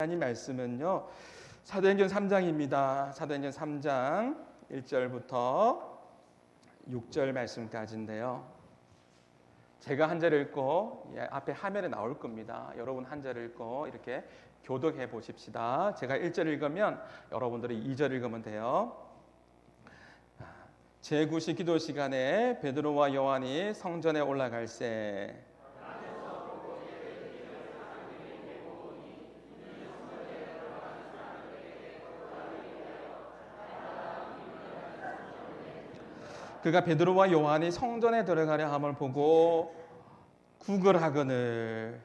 하나님 말씀은요, 사도행전 3장입니다. 사도행전 3장 1절부터 6절 말씀까지인데요. 제가 한 절 읽고 앞에 화면에 나올 겁니다. 여러분 한 절 읽고 이렇게 교독해 보십시다. 제가 1절 읽으면 여러분들이 2절 읽으면 돼요. 제9시 기도 시간에 베드로와 요한이 성전에 올라갈새 그가 베드로와 요한이 성전에 들어가려 함을 보고 구걸하거늘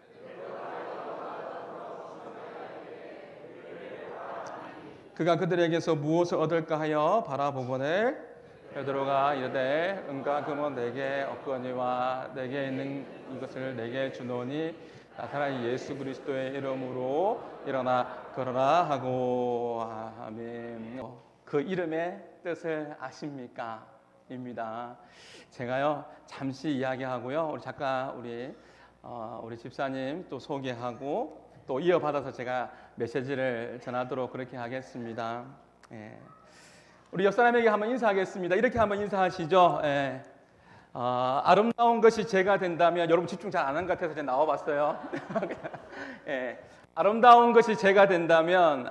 그가 그들에게서 무엇을 얻을까 하여 바라보거늘 베드로가 이르되 은과 금은 내게 없거니와 내게 있는 이것을 내게 주노니 나타난 예수 그리스도의 이름으로 일어나 걸어라 하고 아멘. 그 이름의 뜻을 아십니까? 입니다. 제가요 잠시 이야기하고요 우리 작가 우리 집사님 또 소개하고 또 이어받아서 제가 메시지를 전하도록 그렇게 하겠습니다. 예. 우리 옆 사람에게 한번 인사하겠습니다. 이렇게 한번 인사하시죠. 예. 아름다운 것이 제가 된다면 여러분 집중 잘 안 한 것 같아서 제가 나와봤어요. 예. 아름다운 것이 제가 된다면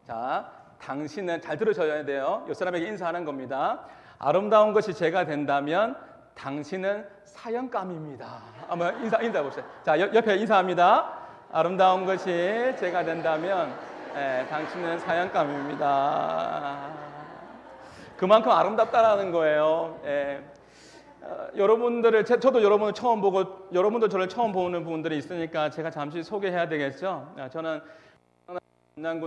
자 당신은 잘 들으셔야 돼요. 옆 사람에게 인사하는 겁니다. 아름다운 것이 제가 된다면 당신은 사형감입니다. 한번 인사해 보세요. 자, 옆에 인사합니다. 아름다운 것이 제가 된다면 당신은 사형감입니다. 그만큼 아름답다라는 거예요. 여러분들을 저도 여러분을 처음 보고 여러분도 저를 처음 보는 분들이 있으니까 제가 잠시 소개해야 되겠죠. 저는 남양구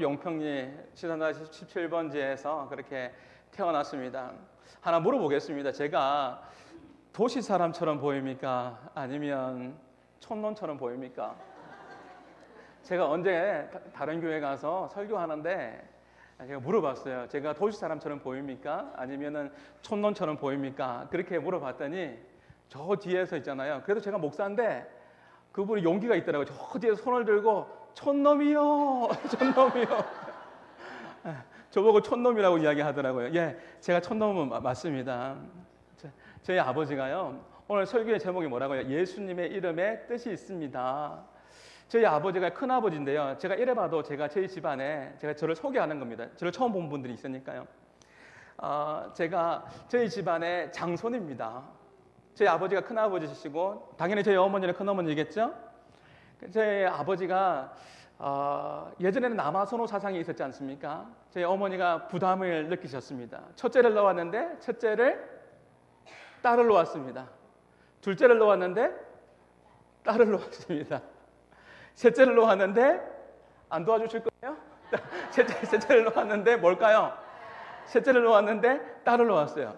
용평리 시선다 17번지에서 그렇게 태어났습니다. 하나 물어보겠습니다. 제가 도시 사람처럼 보입니까? 아니면 촌놈처럼 보입니까? 제가 언제 다른 교회 가서 설교하는데 제가 물어봤어요. 제가 도시 사람처럼 보입니까? 아니면 촌놈처럼 보입니까? 그렇게 물어봤더니 저 뒤에서 있잖아요. 그래도 제가 목사인데 그분이 용기가 있더라고요. 저 뒤에서 손을 들고 촌놈이요. 촌놈이요. 저보고 촌놈이라고 이야기하더라고요. 예, 제가 촌놈은 맞습니다. 저희 아버지가요. 오늘 설교의 제목이 뭐라고요? 예수님의 이름에 뜻이 있습니다. 저희 아버지가 큰아버지인데요. 제가 이래봐도 제가 저희 집안에 제가 저를 소개하는 겁니다. 저를 처음 본 분들이 있으니까요. 제가 저희 집안의 장손입니다. 저희 아버지가 큰아버지시고 당연히 저희 어머니는 큰어머니겠죠? 저희 아버지가 예전에는 남아선호 사상이 있었지 않습니까? 저희 어머니가 부담을 느끼셨습니다. 첫째를 넣었는데 첫째를 딸을 놓았습니다. 둘째를 놓았는데 딸을 놓았습니다. 셋째를 놓았는데 안 도와주실 거예요? 셋째를 놓았는데 뭘까요? 셋째를 놓았는데 딸을 놓았어요.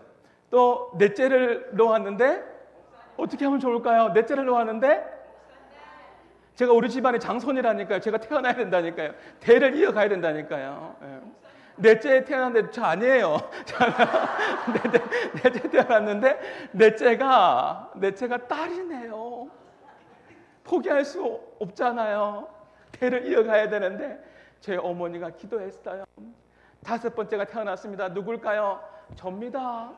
또 넷째를 놓았는데 어떻게 하면 좋을까요? 넷째를 놓았는데 제가 우리 집안의 장손이라니까요. 제가 태어나야 된다니까요. 대를 이어가야 된다니까요. 예. 넷째 태어났는데 저 아니에요. 넷째 태어났는데 넷째가 딸이네요. 포기할 수 없잖아요. 대를 이어가야 되는데 제 어머니가 기도했어요. 다섯 번째가 태어났습니다. 누굴까요? 접니다.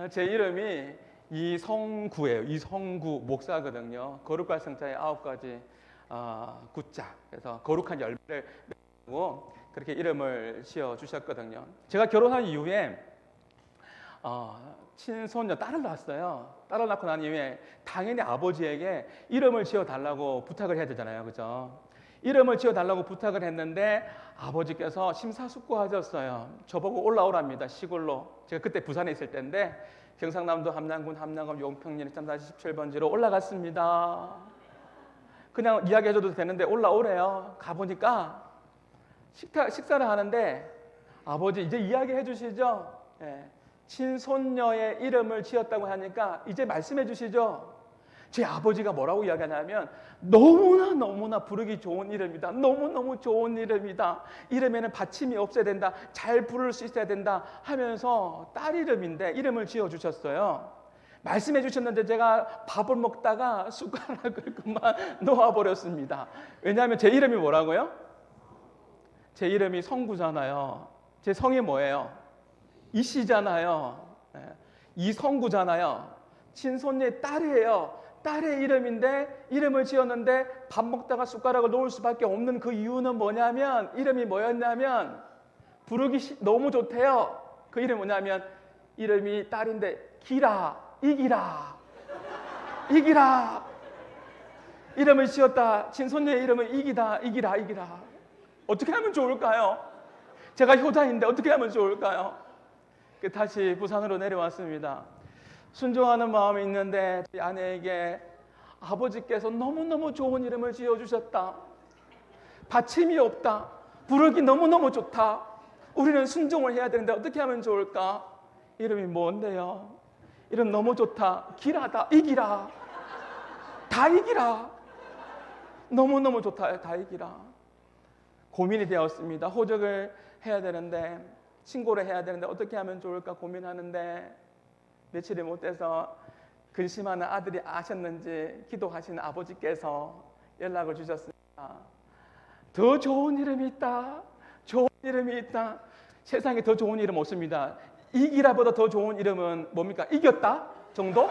제 이름이 이성구예요. 이성구 목사거든요. 거룩할 성자의 9가지 구자. 그래서 거룩한 열매를 맺고 그렇게 이름을 지어 주셨거든요. 제가 결혼한 이후에 친손녀 딸을 낳았어요. 딸을 낳고 난 이후에 당연히 아버지에게 이름을 지어 달라고 부탁을 해야 되잖아요. 그죠? 이름을 지어 달라고 부탁을 했는데 아버지께서 심사숙고하셨어요. 저보고 올라오랍니다. 시골로. 제가 그때 부산에 있을 때인데 경상남도 함양군 함양읍 용평리 17번지로 올라갔습니다. 그냥 이야기해줘도 되는데 올라오래요. 가보니까 식사를 하는데 아버지 이제 이야기해 주시죠. 예. 친손녀의 이름을 지었다고 하니까 이제 말씀해 주시죠. 제 아버지가 뭐라고 이야기하냐면 너무나 부르기 좋은 이름이다. 너무너무 좋은 이름이다. 이름에는 받침이 없어야 된다. 잘 부를 수 있어야 된다 하면서 딸 이름인데 이름을 지어주셨어요. 말씀해 주셨는데 제가 밥을 먹다가 숟가락을 그만 놓아버렸습니다. 왜냐하면 제 이름이 뭐라고요? 제 이름이 성구잖아요. 제 성이 뭐예요? 이씨잖아요. 이성구잖아요. 친손녀의 딸이에요. 딸의 이름인데 이름을 지었는데 밥 먹다가 숟가락을 놓을 수밖에 없는 그 이유는 뭐냐면 이름이 뭐였냐면 부르기 너무 좋대요. 그 이름이 뭐냐면 이름이 딸인데 기라, 이기라, 이기라. 이름을 지었다. 친손녀의 이름은 이기다, 이기라, 이기라. 어떻게 하면 좋을까요? 제가 효자인데 어떻게 하면 좋을까요? 다시 부산으로 내려왔습니다. 순종하는 마음이 있는데 아내에게 아버지께서 너무너무 좋은 이름을 지어주셨다. 받침이 없다. 부르기 너무너무 좋다. 우리는 순종을 해야 되는데 어떻게 하면 좋을까? 이름이 뭔데요? 이름 너무 좋다. 기라다. 이기라. 다 이기라. 너무너무 좋다. 다 이기라. 고민이 되었습니다. 호적을 해야 되는데 신고를 해야 되는데 어떻게 하면 좋을까 고민하는데 며칠이 못 돼서 근심하는 아들이 아셨는지 기도하시는 아버지께서 연락을 주셨습니다. 더 좋은 이름이 있다. 좋은 이름이 있다. 세상에 더 좋은 이름 없습니다. 이기라보다 더 좋은 이름은 뭡니까? 이겼다 정도?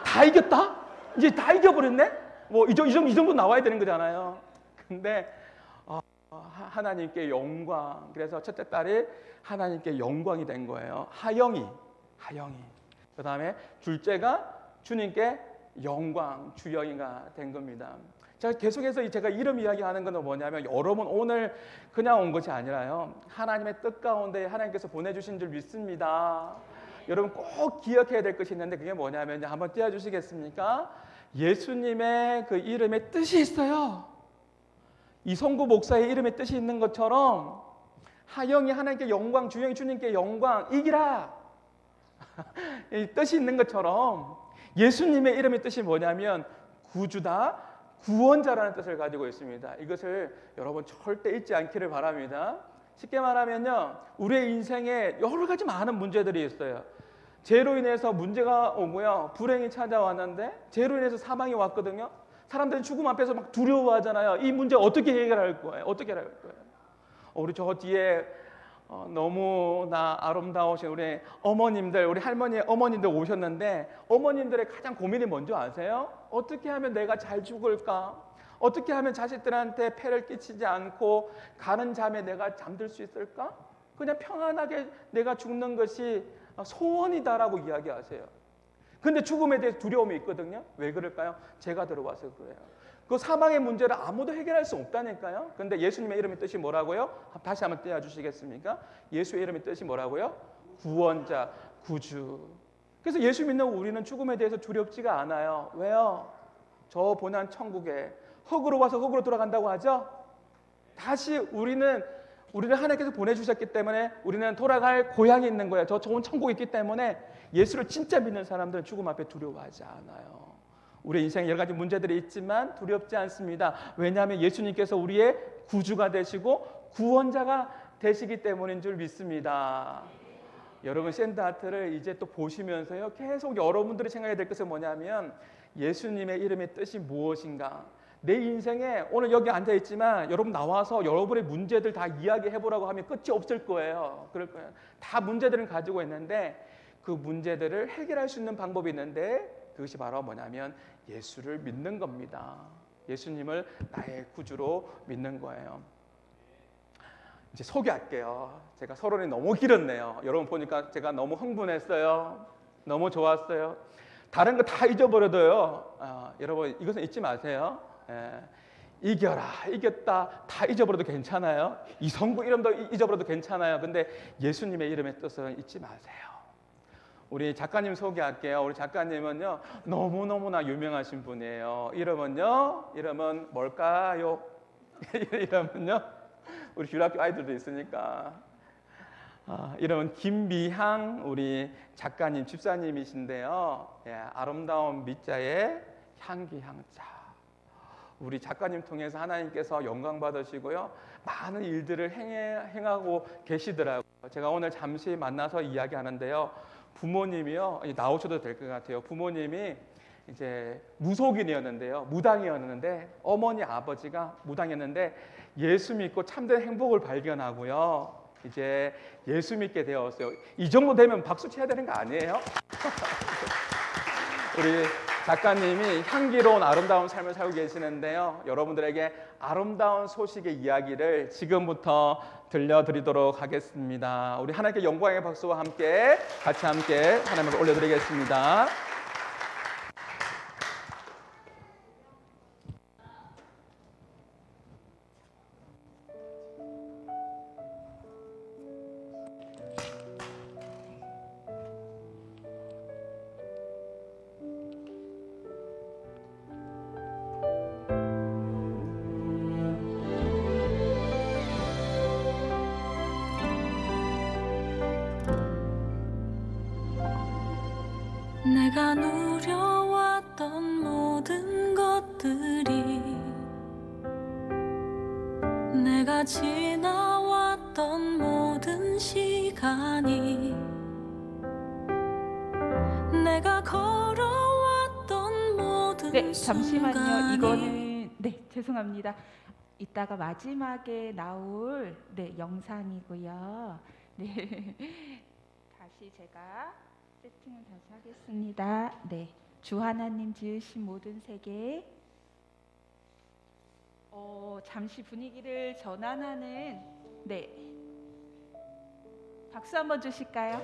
다 이겼다? 이제 다 이겨버렸네? 뭐 이 정도 나와야 되는 거잖아요. 근데 하나님께 영광. 그래서 첫째 딸이 하나님께 영광이 된 거예요. 하영이. 그 다음에 둘째가 주님께 영광, 주영이가 된 겁니다. 제가 계속해서 제가 이름 이야기하는 건 뭐냐면 여러분 오늘 그냥 온 것이 아니라요. 하나님의 뜻 가운데 하나님께서 보내주신 줄 믿습니다. 여러분 꼭 기억해야 될 것이 있는데 그게 뭐냐면 한번 띄워주시겠습니까? 예수님의 그 이름에 뜻이 있어요. 이성구 목사의 이름에 뜻이 있는 것처럼 하영이 하나님께 영광, 주영이 주님께 영광, 이기라. 이 뜻이 있는 것처럼 예수님의 이름의 뜻이 뭐냐면 구주다, 구원자라는 뜻을 가지고 있습니다. 이것을 여러분 절대 잊지 않기를 바랍니다. 쉽게 말하면요, 우리의 인생에 여러 가지 많은 문제들이 있어요. 죄로 인해서 문제가 오고요, 불행이 찾아왔는데 죄로 인해서 사망이 왔거든요. 사람들이 죽음 앞에서 막 두려워하잖아요. 이 문제 어떻게 해결할 거예요? 어떻게 해결할 거예요? 우리 저 뒤에 너무나 아름다우신 우리 어머님들, 우리 할머니의 어머님들 오셨는데 어머님들의 가장 고민이 뭔지 아세요? 어떻게 하면 내가 잘 죽을까? 어떻게 하면 자식들한테 폐를 끼치지 않고 가는 잠에 내가 잠들 수 있을까? 그냥 평안하게 내가 죽는 것이 소원이다라고 이야기하세요. 근데 죽음에 대해 두려움이 있거든요. 왜 그럴까요? 죄가 들어와서 그래요. 그 사망의 문제를 아무도 해결할 수 없다니까요. 근데 예수님의 이름의 뜻이 뭐라고요? 다시 한번 띄워주시겠습니까? 예수의 이름의 뜻이 뭐라고요? 구원자, 구주. 그래서 예수 믿는 우리는 죽음에 대해서 두렵지가 않아요. 왜요? 저 보난 천국에 흙으로 와서 흙으로 돌아간다고 하죠? 다시 우리는 하나님께서 보내주셨기 때문에 우리는 돌아갈 고향이 있는 거예요. 저 좋은 천국이 있기 때문에 예수를 진짜 믿는 사람들은 죽음 앞에 두려워하지 않아요. 우리 인생에 여러 가지 문제들이 있지만 두렵지 않습니다. 왜냐하면 예수님께서 우리의 구주가 되시고 구원자가 되시기 때문인 줄 믿습니다. 여러분 샌드아트를 이제 또 보시면서요, 계속 여러분들이 생각해야 될 것은 뭐냐면 예수님의 이름의 뜻이 무엇인가? 내 인생에 오늘 여기 앉아 있지만 여러분 나와서 여러분의 문제들 다 이야기해 보라고 하면 끝이 없을 거예요. 그럴 거예요. 다 문제들은 가지고 있는데 그 문제들을 해결할 수 있는 방법이 있는데 그것이 바로 뭐냐면 예수를 믿는 겁니다. 예수님을 나의 구주로 믿는 거예요. 이제 소개할게요. 제가 서론이 너무 길었네요. 여러분 보니까 제가 너무 흥분했어요. 너무 좋았어요. 다른 거 다 잊어버려도요. 여러분 이것은 잊지 마세요. 이겨라, 이겼다, 다 잊어버려도 괜찮아요. 이성구 이름도 잊어버려도 괜찮아요. 근데 예수님의 이름의 뜻은 잊지 마세요. 우리 작가님 소개할게요. 우리 작가님은요, 너무너무나 유명하신 분이에요. 이름은 뭘까요? 이름은요, 우리 주일학교 아이들도 있으니까. 이름은 김미향 우리 작가님, 집사님이신데요. 아름다운 밑자에 향기향자. 우리 작가님 통해서 하나님께서 영광 받으시고요, 많은 일들을 행하고 계시더라고요. 제가 오늘 잠시 만나서 이야기하는데요, 부모님이요, 나오셔도 될 것 같아요. 부모님이 이제 무속인이었는데요, 무당이었는데, 어머니 아버지가 무당이었는데 예수 믿고 참된 행복을 발견하고요, 이제 예수 믿게 되었어요. 이 정도 되면 박수 쳐야 되는 거 아니에요? 우리 작가님이 향기로운 아름다운 삶을 살고 계시는데요, 여러분들에게 아름다운 소식의 이야기를 지금부터 들려드리도록 하겠습니다. 우리 하나님께 영광의 박수와 함께 같이 하나님을 올려드리겠습니다. 내가 누려왔던 모든 것들이, 내가 지나왔던 모든 시간이, 내가 걸어왔던 모든 네, 잠시만요. 순간이. 이거는 죄송합니다. 이따가 마지막에 나올 영상이고요. 네. 다시 제가 세팅을 다시 하겠습니다. 네. 주 하나님 지으신 모든 세계. 잠시 분위기를 전환하는 박수 한번 주실까요?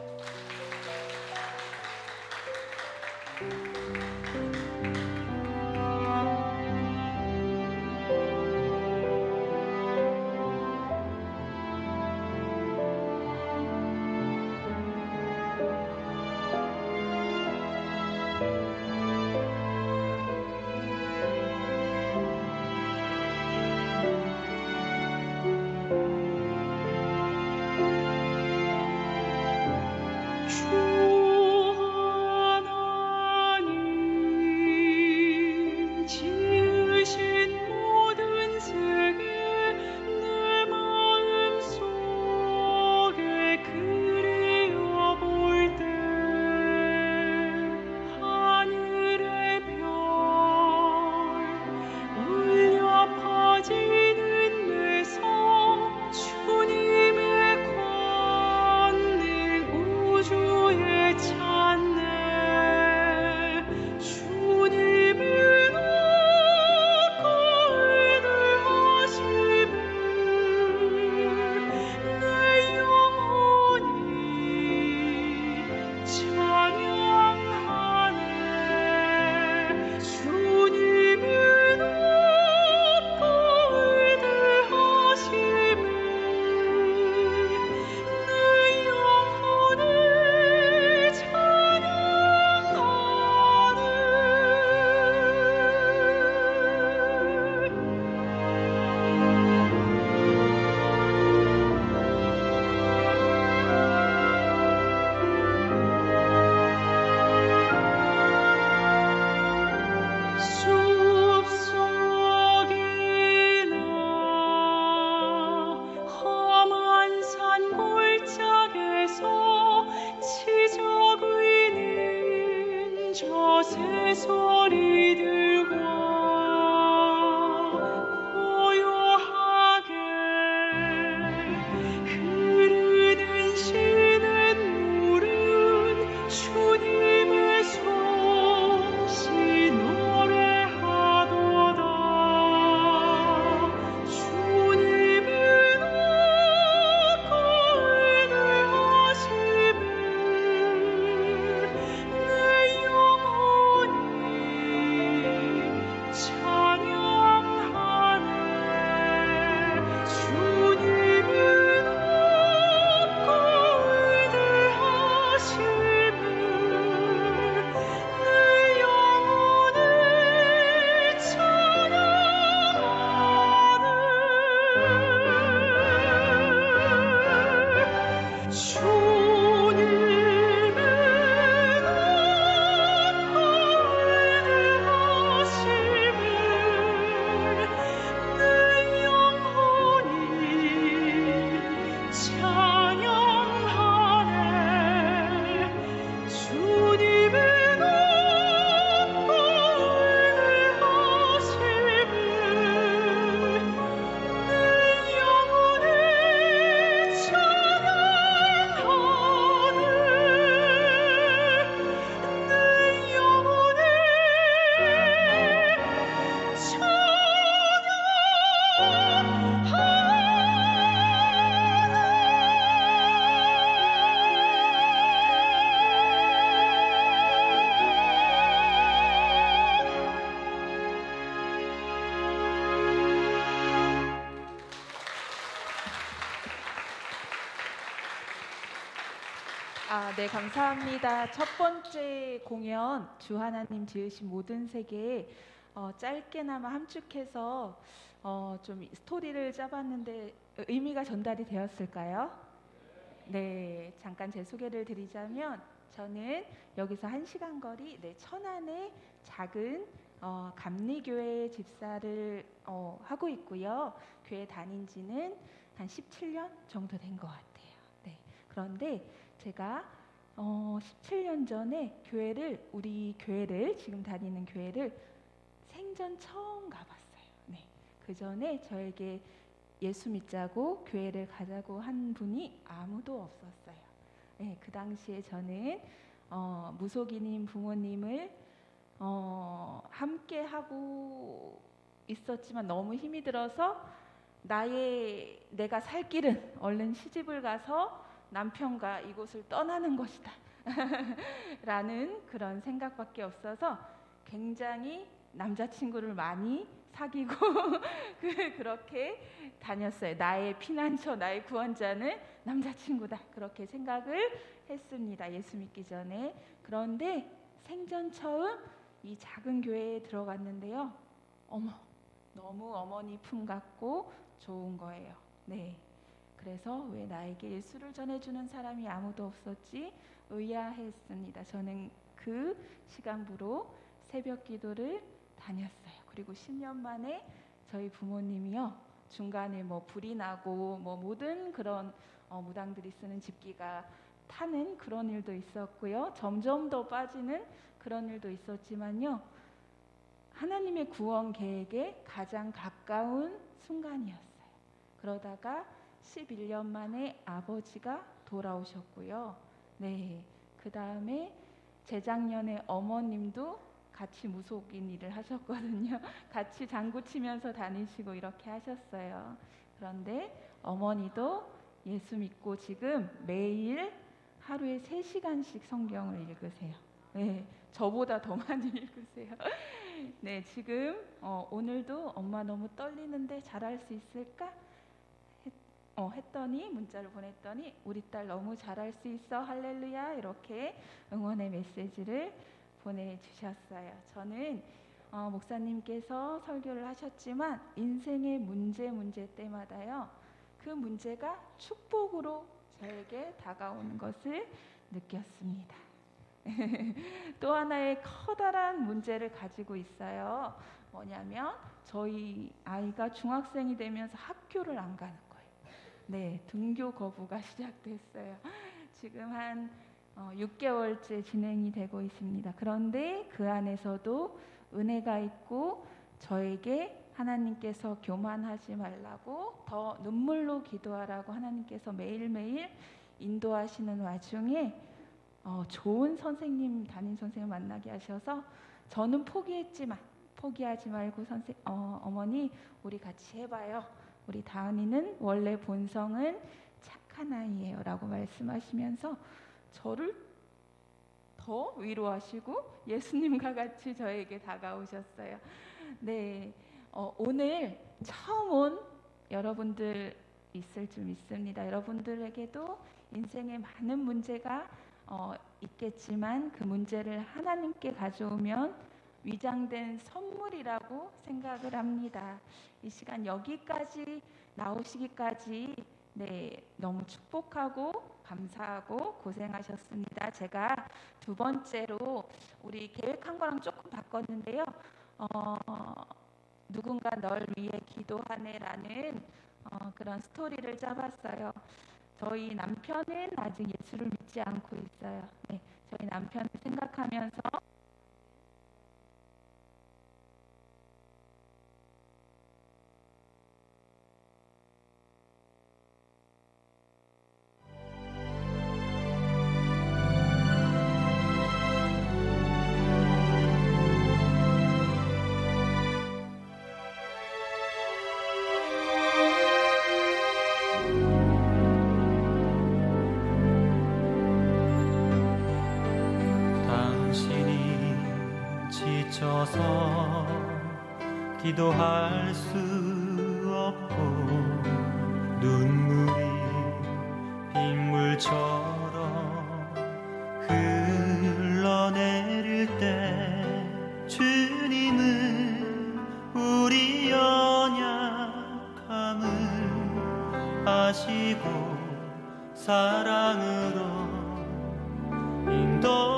주 하나님 네, 감사합니다. 첫 번째 공연 주 하나님 지으신 모든 세계 짧게나마 함축해서 좀 스토리를 짜봤는데 의미가 전달이 되었을까요? 네, 잠깐 제 소개를 드리자면 저는 여기서 1시간 거리 천안의 작은 감리교회 집사를 하고 있고요. 교회 다닌 지는 한 17년 정도 된 것 같아요. 네, 그런데 제가 17년 전에 우리 교회를 지금 다니는 교회를 생전 처음 가봤어요. 네, 그 전에 저에게 예수 믿자고 교회를 가자고 한 분이 아무도 없었어요. 네, 그 당시에 저는 무속인인 부모님을 함께 하고 있었지만 너무 힘이 들어서 내가 살 길은 얼른 시집을 가서 남편과 이곳을 떠나는 것이다 라는 그런 생각밖에 없어서 굉장히 남자친구를 많이 사귀고 그렇게 다녔어요. 나의 피난처, 나의 구원자는 남자친구다, 그렇게 생각을 했습니다. 예수 믿기 전에. 그런데 생전 처음 이 작은 교회에 들어갔는데요. 너무 어머니 품 같고 좋은 거예요. 네, 그래서 왜 나에게 예수를 전해주는 사람이 아무도 없었지 의아했습니다. 저는 그 시간부로 새벽 기도를 다녔어요. 그리고 10년 만에 저희 부모님이요, 중간에 불이 나고 모든 그런 무당들이 쓰는 집기가 타는 그런 일도 있었고요. 점점 더 빠지는 그런 일도 있었지만요, 하나님의 구원 계획에 가장 가까운 순간이었어요. 그러다가 11년 만에 아버지가 돌아오셨고요. 네, 그 다음에 재작년에 어머님도 같이 무속인 일을 하셨거든요. 같이 장구 치면서 다니시고 이렇게 하셨어요. 그런데 어머니도 예수 믿고 지금 매일 하루에 3시간씩 성경을 읽으세요. 네, 저보다 더 많이 읽으세요. 네, 지금 오늘도 엄마 너무 떨리는데 잘할 수 있을까? 했더니 문자를 보냈더니 우리 딸 너무 잘할 수 있어, 할렐루야, 이렇게 응원의 메시지를 보내주셨어요. 저는 목사님께서 설교를 하셨지만 인생의 문제 때마다요, 그 문제가 축복으로 저에게 다가오는 것을 느꼈습니다. 또 하나의 커다란 문제를 가지고 있어요. 뭐냐면 저희 아이가 중학생이 되면서 학교를 안 가는 거예요. 네, 등교 거부가 시작됐어요. 지금 한 6개월째 진행이 되고 있습니다. 그런데 그 안에서도 은혜가 있고 저에게 하나님께서 교만하지 말라고, 더 눈물로 기도하라고 하나님께서 매일매일 인도하시는 와중에 좋은 선생님, 담임 선생님 만나게 하셔서 저는 포기했지만 포기하지 말고 어머니 우리 같이 해봐요. 우리 다은이는 원래 본성은 착한 아이예요 라고 말씀하시면서 저를 더 위로하시고 예수님과 같이 저에게 다가오셨어요. 네, 오늘 처음 온 여러분들 있을 줄 믿습니다. 여러분들에게도 인생에 많은 문제가 있겠지만 그 문제를 하나님께 가져오면 위장된 선물이라고 생각을 합니다. 이 시간 여기까지 나오시기까지 너무 축복하고 감사하고 고생하셨습니다. 제가 두 번째로 우리 계획한 거랑 조금 바꿨는데요. 누군가 널 위해 기도하네라는 그런 스토리를 짜봤어요. 저희 남편은 아직 예수를 믿지 않고 있어요. 네, 저희 남편을 생각하면서 지쳐서 기도할 수 없고 눈물이 빗물처럼 하시고 사랑으로 인도하시네.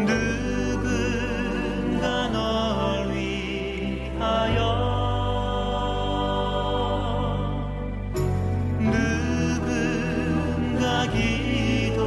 누군가 널 위하여 누군가 기도하네.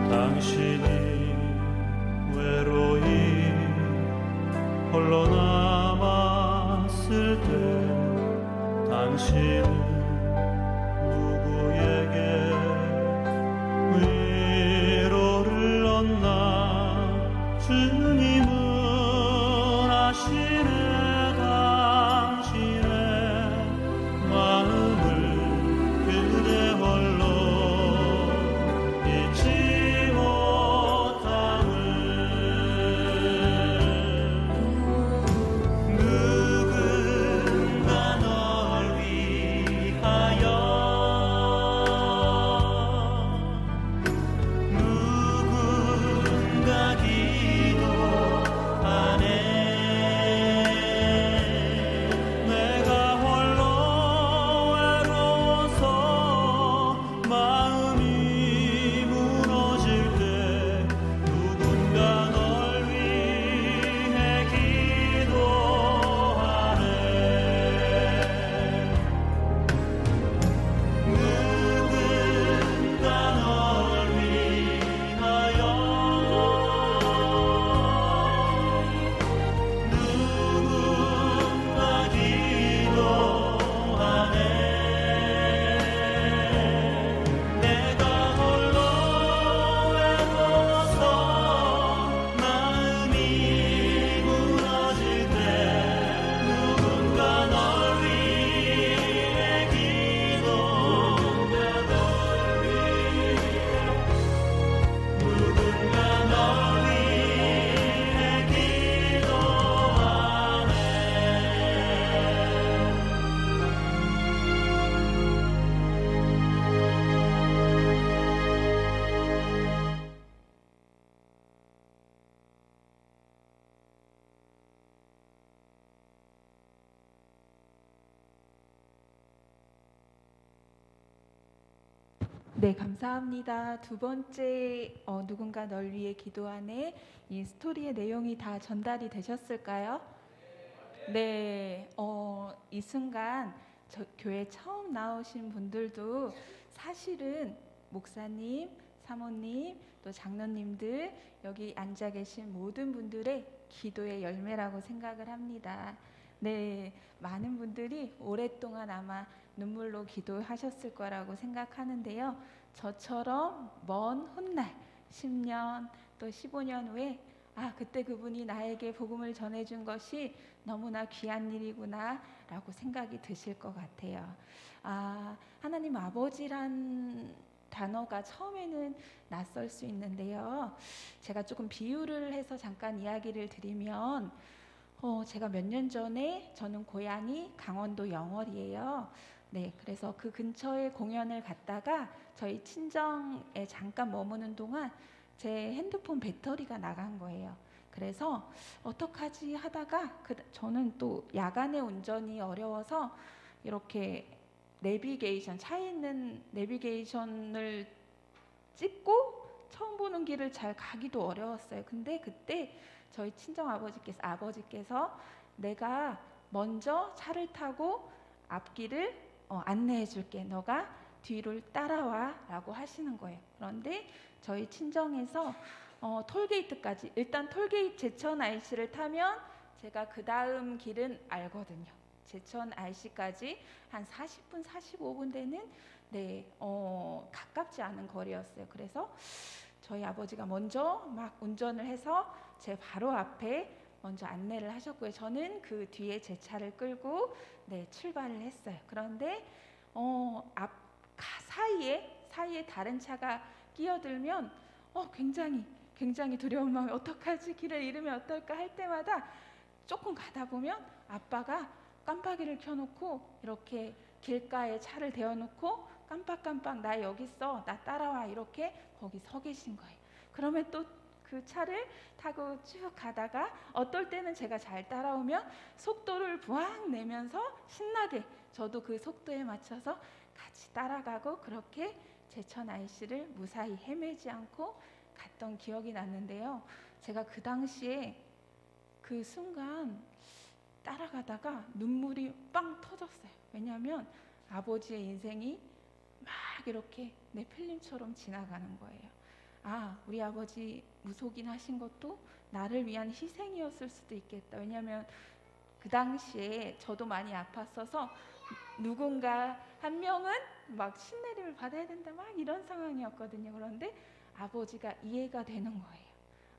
당신이 외로이 홀로 남았을 때 당신은 누구에게 위로를 얻나. 주님은 아시네. 당신의 마음을 그대 홀로 잊지 못함을. 누군가 널 위하여 누군가 기도하네. 내가 홀로 외로워서 마음이 무너질 때 누군가 널 위해 기도하네. 누군가 널 위하여 누군가 기도하네. 내가 홀로 외로워서 마음이 무너질 때 누군가 널 위해 기도하네. 누군가 널 위해 기도하네. 네, 감사합니다. 두 번째 누군가 널 위해 기도하네, 이 스토리의 내용이 다 전달이 되셨을까요? 네, 이 순간 교회 처음 나오신 분들도 사실은 목사님, 사모님, 또 장로님들, 여기 앉아 계신 모든 분들의 기도의 열매라고 생각을 합니다. 네, 많은 분들이 오랫동안 아마 눈물로 기도하셨을 거라고 생각하는데요. 저처럼 먼 훗날 10년 또 15년 후에 그때 그분이 나에게 복음을 전해준 것이 너무나 귀한 일이구나 라고 생각이 드실 것 같아요. 하나님 아버지란 단어가 처음에는 낯설 수 있는데요. 제가 조금 비유를 해서 잠깐 이야기를 드리면 제가 몇 년 전에, 저는 고향이 강원도 영월이에요. 네, 그래서 그 근처에 공연을 갔다가 저희 친정에 잠깐 머무는 동안 제 핸드폰 배터리가 나간 거예요. 그래서 어떡하지 하다가 저는 또 야간에 운전이 어려워서 이렇게 내비게이션, 차에 있는 내비게이션을 찍고 처음 보는 길을 잘 가기도 어려웠어요. 근데 그때 저희 친정 아버지께서 내가 먼저 차를 타고 앞길을 안내해 줄게. 너가 뒤를 따라와 라고 하시는 거예요. 그런데 저희 친정에서 톨게이트까지, 일단 톨게이트 제천 IC를 타면 제가 그 다음 길은 알거든요. 제천 IC까지 한 40분, 45분 되는 네, 가깝지 않은 거리였어요. 그래서 저희 아버지가 먼저 막 운전을 해서 제 바로 앞에 먼저 안내를 하셨고요. 저는 그 뒤에 제 차를 끌고 네, 출발을 했어요. 그런데 앞 사이에 다른 차가 끼어들면 굉장히 두려운 마음에 어떡하지? 길을 잃으면 어떨까 할 때마다 조금 가다 보면 아빠가 깜빡이를 켜놓고 이렇게 길가에 차를 대어놓고 깜빡깜빡 나 여기 있어, 나 따라와, 이렇게 거기 서 계신 거예요. 그러면 또 그 차를 타고 쭉 가다가 어떨 때는 제가 잘 따라오면 속도를 부앙 내면서 신나게 저도 그 속도에 맞춰서 같이 따라가고, 그렇게 제천 IC를 무사히 헤매지 않고 갔던 기억이 났는데요. 제가 그 당시에 그 순간 따라가다가 눈물이 빵 터졌어요. 왜냐하면 아버지의 인생이 막 이렇게 내 필름처럼 지나가는 거예요. 아, 우리 아버지 무속인 하신 것도 나를 위한 희생이었을 수도 있겠다. 왜냐하면 그 당시에 저도 많이 아팠어서 누군가 한 명은 막 신내림을 받아야 된다, 막 이런 상황이었거든요. 그런데 아버지가 이해가 되는 거예요.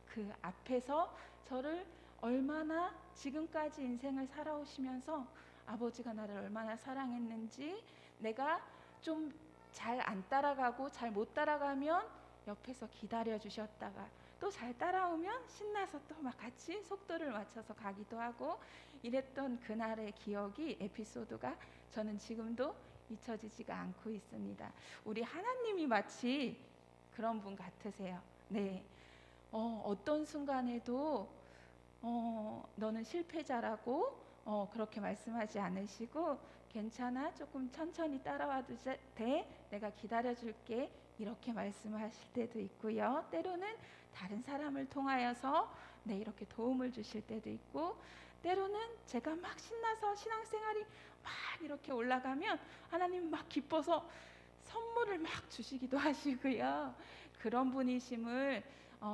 그 앞에서 저를 얼마나 지금까지 인생을 살아오시면서 아버지가 나를 얼마나 사랑했는지, 내가 좀 잘 안 따라가고 잘 못 따라가면 옆에서 기다려 주셨다가 또 잘 따라오면 신나서 또 막 같이 속도를 맞춰서 가기도 하고 이랬던 그날의 기억이, 에피소드가 저는 지금도 잊혀지지가 않고 있습니다. 우리 하나님이 마치 그런 분 같으세요. 네, 어떤 순간에도 너는 실패자라고 그렇게 말씀하지 않으시고, 괜찮아, 조금 천천히 따라와도 돼, 내가 기다려줄게, 이렇게 말씀하실 때도 있고요. 때로는 다른 사람을 통하여서 네, 이렇게 도움을 주실 때도 있고, 때로는 제가 막 신나서 신앙생활이 막 이렇게 올라가면 하나님 막 기뻐서 선물을 막 주시기도 하시고요. 그런 분이심을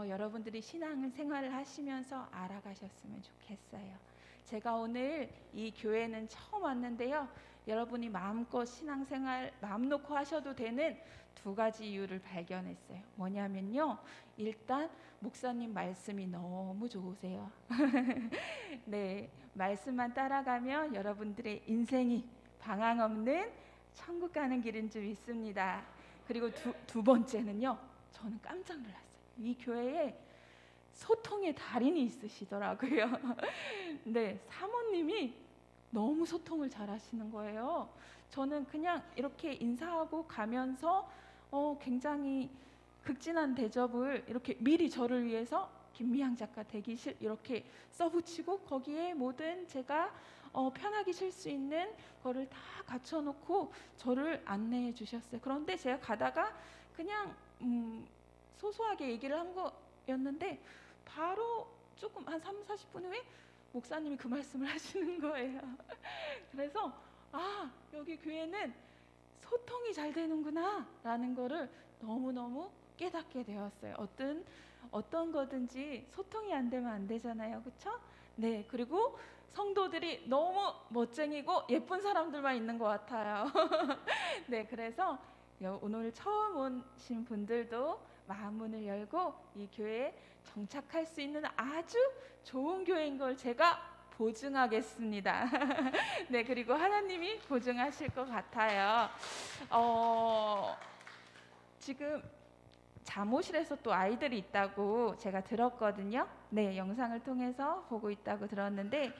여러분들이 신앙생활을 하시면서 알아가셨으면 좋겠어요. 제가 오늘 이 교회는 처음 왔는데요. 여러분이 마음껏 신앙생활 마음 놓고 하셔도 되는 두 가지 이유를 발견했어요. 뭐냐면요, 일단 목사님 말씀이 너무 좋으세요. 네, 말씀만 따라가면 여러분들의 인생이 방황 없는 천국 가는 길인 줄 믿습니다. 그리고 두 번째는요, 저는 깜짝 놀랐어요. 이 교회에 소통의 달인이 있으시더라고요. 네, 사모님이 너무 소통을 잘하시는 거예요. 저는 그냥 이렇게 인사하고 가면서 굉장히 극진한 대접을 이렇게 미리 저를 위해서 김미향 작가 대기실 이렇게 써붙이고, 거기에 모든 제가 편하게 쉴 수 있는 거를 다 갖춰놓고 저를 안내해 주셨어요. 그런데 제가 가다가 그냥 소소하게 얘기를 한 거였는데 바로 조금 한 30-40분 후에 목사님이 그 말씀을 하시는 거예요. 그래서 여기 교회는 소통이 잘 되는구나 라는 거를 너무너무 깨닫게 되었어요. 어떤 거든지 소통이 안 되면 안 되잖아요. 그렇죠? 네, 그리고 성도들이 너무 멋쟁이고 예쁜 사람들만 있는 것 같아요. 네, 그래서 오늘 처음 오신 분들도 마음 문을 열고 이 교회에 정착할 수 있는 아주 좋은 교회인 걸 제가 보증하겠습니다. 네, 그리고 하나님이 보증하실 것 같아요. 지금 잠옷실에서 또 아이들이 있다고 제가 들었거든요. 네, 영상을 통해서 보고 있다고 들었는데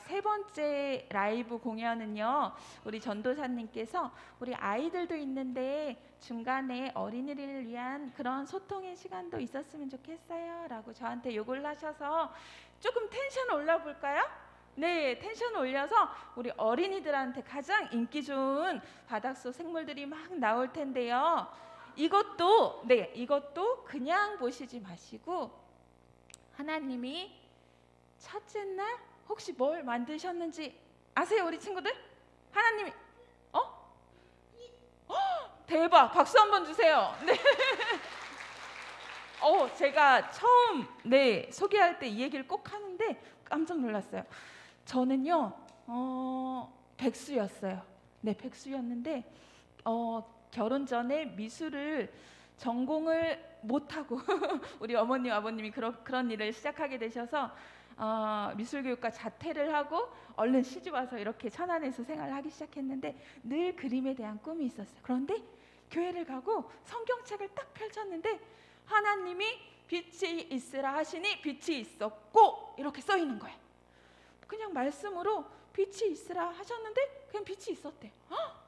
세 번째 라이브 공연은요, 우리 전도사님께서 우리 아이들도 있는데 중간에 어린이를 위한 그런 소통의 시간도 있었으면 좋겠어요 라고 저한테 요구를 하셔서 조금 텐션 올려볼까요? 네, 텐션 올려서 우리 어린이들한테 가장 인기 좋은 바닥속 생물들이 막 나올 텐데요. 이것도 그냥 보시지 마시고, 하나님이 첫째 날 혹시 뭘 만드셨는지 아세요, 우리 친구들? 하나님이 대박! 박수 한번 주세요. 네. 제가 처음 소개할 때 이 얘기를 꼭 하는데 깜짝 놀랐어요. 저는요 백수였어요. 네, 백수였는데 결혼 전에 미술을 전공을 못하고 우리 어머님 아버님이 그런 일을 시작하게 되셔서 미술교육과 자퇴를 하고 얼른 시집 와서 이렇게 천안에서 생활을 하기 시작했는데 늘 그림에 대한 꿈이 있었어요. 그런데 교회를 가고 성경책을 딱 펼쳤는데 하나님이 빛이 있으라 하시니 빛이 있었고 이렇게 써 있는 거예요. 그냥 말씀으로 빛이 있으라 하셨는데 그냥 빛이 있었대요.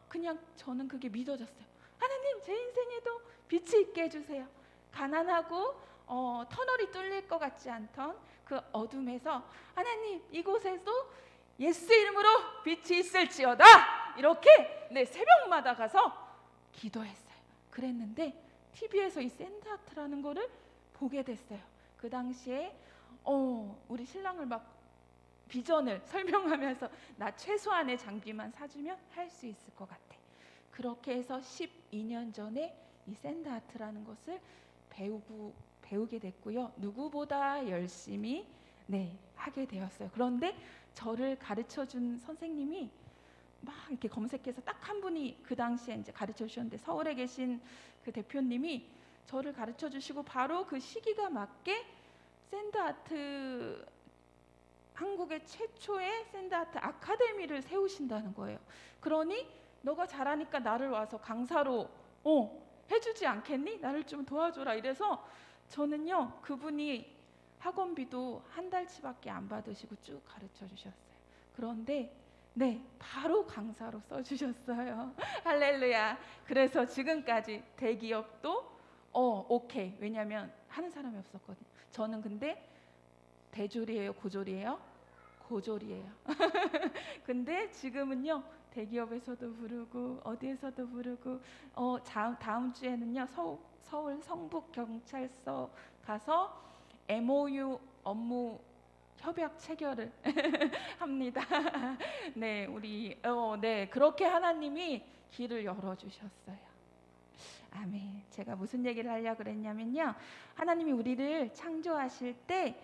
그냥 저는 그게 믿어졌어요. 하나님, 제 인생에도 빛이 있게 해주세요. 가난하고 터널이 뚫릴 것 같지 않던 그 어둠에서 하나님, 이곳에도 예수 이름으로 빛이 있을지어다, 이렇게 새벽마다 가서 기도했어요. 그랬는데 TV에서 이 샌드아트라는 거를 보게 됐어요. 그 당시에 우리 신랑을 막 비전을 설명하면서 나 최소한의 장비만 사주면 할 수 있을 것 같아. 그렇게 해서 12년 전에 이 샌드아트라는 것을 배우게 됐고요. 누구보다 열심히 하게 되었어요. 그런데 저를 가르쳐준 선생님이 막 이렇게 검색해서 딱 한 분이 그 당시에 이제 가르쳐 주셨는데 서울에 계신 그 대표님이 저를 가르쳐 주시고 바로 그 시기가 맞게 샌드아트 한국의 최초의 샌드아트 아카데미를 세우신다는 거예요. 그러니 너가 잘하니까 나를 와서 강사로 해주지 않겠니? 나를 좀 도와줘라. 이래서 저는요, 그분이 학원비도 한 달치밖에 안 받으시고 쭉 가르쳐 주셨어요. 그런데 바로 강사로 써주셨어요. 할렐루야. 그래서 지금까지 대기업도 오케이. 왜냐면 하는 사람이 없었거든요. 저는 근데 대졸이에요, 고졸이에요? 고졸이에요. 근데 지금은요, 대기업에서도 부르고 어디에서도 부르고 다음 주에는요, 서울 성북경찰서 가서 MOU 업무 협약 체결을 합니다. 그렇게 하나님이 길을 열어주셨어요. 아멘. 제가 무슨 얘기를 하려고 그랬냐면요, 하나님이 우리를 창조하실 때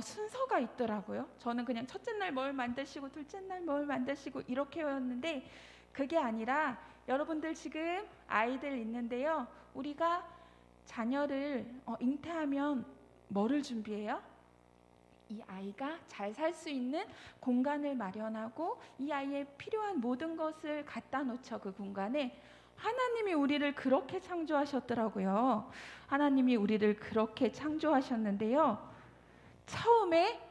순서가 있더라고요. 저는 그냥 첫째 날 뭘 만드시고 둘째 날 뭘 만드시고 이렇게 외웠는데 그게 아니라 여러분들 지금 아이들 있는데요, 우리가 자녀를 잉태하면 뭐를 준비해요? 이 아이가 잘 살 수 있는 공간을 마련하고 이 아이의 필요한 모든 것을 갖다 놓죠. 그 공간에. 하나님이 우리를 그렇게 창조하셨더라고요. 하나님이 우리를 그렇게 창조하셨는데요, 처음에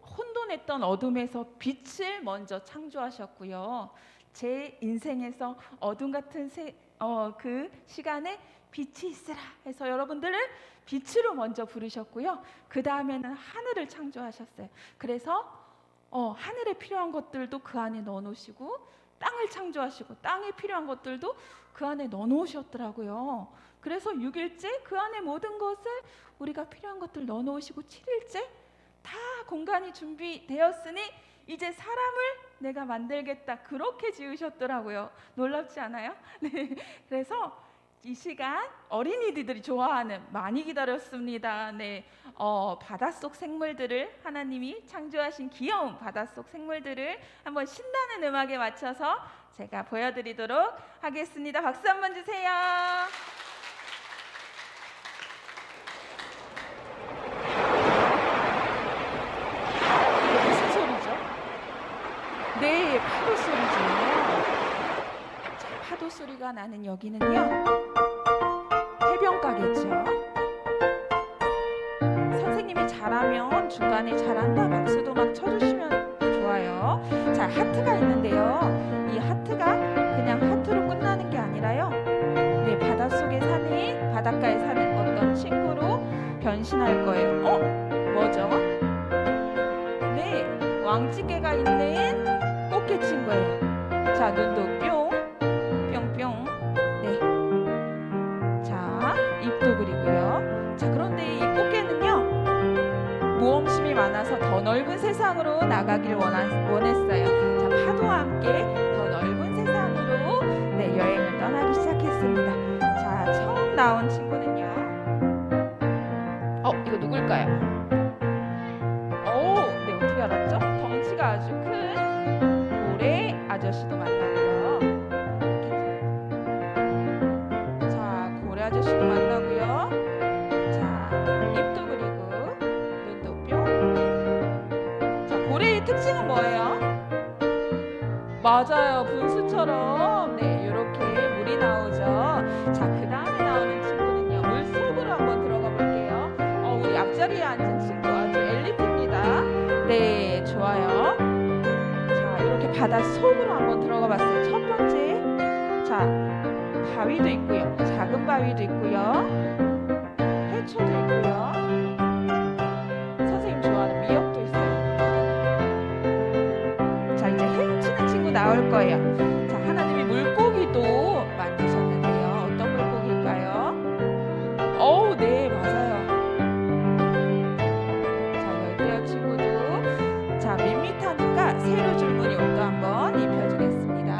혼돈했던 어둠에서 빛을 먼저 창조하셨고요. 제 인생에서 어둠 같은 그 시간에 빛이 있으라 해서 여러분들을 빛으로 먼저 부르셨고요. 그 다음에는 하늘을 창조하셨어요. 그래서 하늘에 필요한 것들도 그 안에 넣어놓으시고 땅을 창조하시고 땅에 필요한 것들도 그 안에 넣어놓으셨더라고요. 그래서 6일째 그 안에 모든 것을 우리가 필요한 것들 넣어놓으시고 7일째 다 공간이 준비되었으니 이제 사람을 내가 만들겠다, 그렇게 지으셨더라고요. 놀랍지 않아요? 그래서 이 시간 어린이들이 좋아하는, 많이 기다렸습니다. 바닷속 생물들을, 하나님이 창조하신 귀여운 바닷속 생물들을 한번 신나는 음악에 맞춰서 제가 보여드리도록 하겠습니다. 박수 한번 주세요. 무슨 소리죠? 네, 파도 소리죠. 자, 파도 소리가 나는 여기는요, 해변가겠죠. 선생님이 잘하면 중간에 잘한다 박수도 막 쳐주시면 좋아요. 자, 하트가 있는데요, 이 하트가 그냥 하트로 끝나는 게 아니라요, 바닷속에 사는, 바닷가에 사는 어떤 친구로 변신할 거예요. 뭐죠? 왕지개가 있는 꽃게 친구예요. 자, 눈도 뿅 뿅뿅. 자, 입도 그리고요. 자, 그런데 이 꽃게는요, 모험심이 많아서 더 넓은 세상으로 나가길 원했어요. 자, 파도와 함께 더 넓은 세상으로 여행을 떠나기 시작했습니다. 자, 처음 나온 친구는요, 이거 누굴까요? 어떻게 알았죠? 덩치가 아주 큰 모래 아저씨도 만나고요. 아저씨도 만나고요. 자, 입도 그리고 눈도 뿅. 자, 고래의 특징은 뭐예요? 맞아요, 분수처럼 네, 이렇게 물이 나오죠. 자, 그 다음에 나오는 친구는요, 물 속으로 한번 들어가 볼게요. 우리 앞자리에 앉은 친구 아주 엘리트입니다. 네, 좋아요. 자, 이렇게 바다 속으로 한번 들어가 봤어요. 첫 번째, 자, 바위도 있고요, 작은 바위도 있고요, 해초도 있고요, 선생님 좋아하는 미역도 있어요. 자, 이제 헤엄치는 친구 나올 거예요. 자, 하나님이 물고기도 만드셨는데요. 어떤 물고기일까요? 어우, 네, 맞아요. 자, 열대어 친구도 자, 밋밋하니까 세로 줄무늬 옷도 한번 입혀주겠습니다.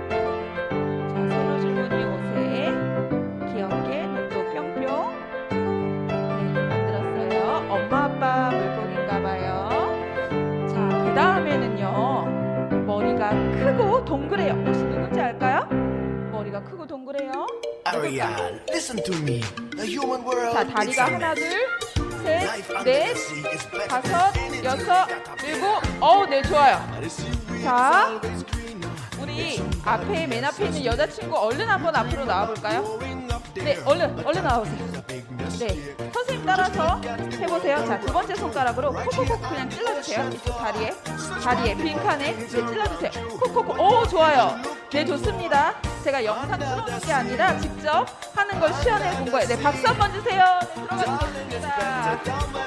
자, 세로 줄무늬 옷에 귀엽게 눈도 뿅뿅 네, 만들었어요. 엄마 아빠 물고기인가 봐요. 자, 그 다음에는요, 머리가 크고 동그래요. 혹시 누군지 알까요? 머리가 크고 동그래요. Ariel, listen to me. The human world. 자, 다리가 하나, 둘, 셋, 넷, 다섯, 여섯, 일곱. 네, 좋아요. 자, 우리 앞에 맨 앞에 있는 여자친구 얼른 한번 앞으로 나와볼까요? 네, 얼른 나와보세요. 네, 선생님 따라서 해보세요. 자, 두 번째 손가락으로 콕콕콕 그냥 찔러주세요. 이쪽 다리에 빈칸에 네, 찔러주세요. 콕콕콕. 오, 좋아요. 네, 좋습니다. 제가 영상 틀어놓은 게 아니라 직접 하는 걸 시연해 본 거예요. 네, 박수 한번 주세요. 네, 들어가겠습니다.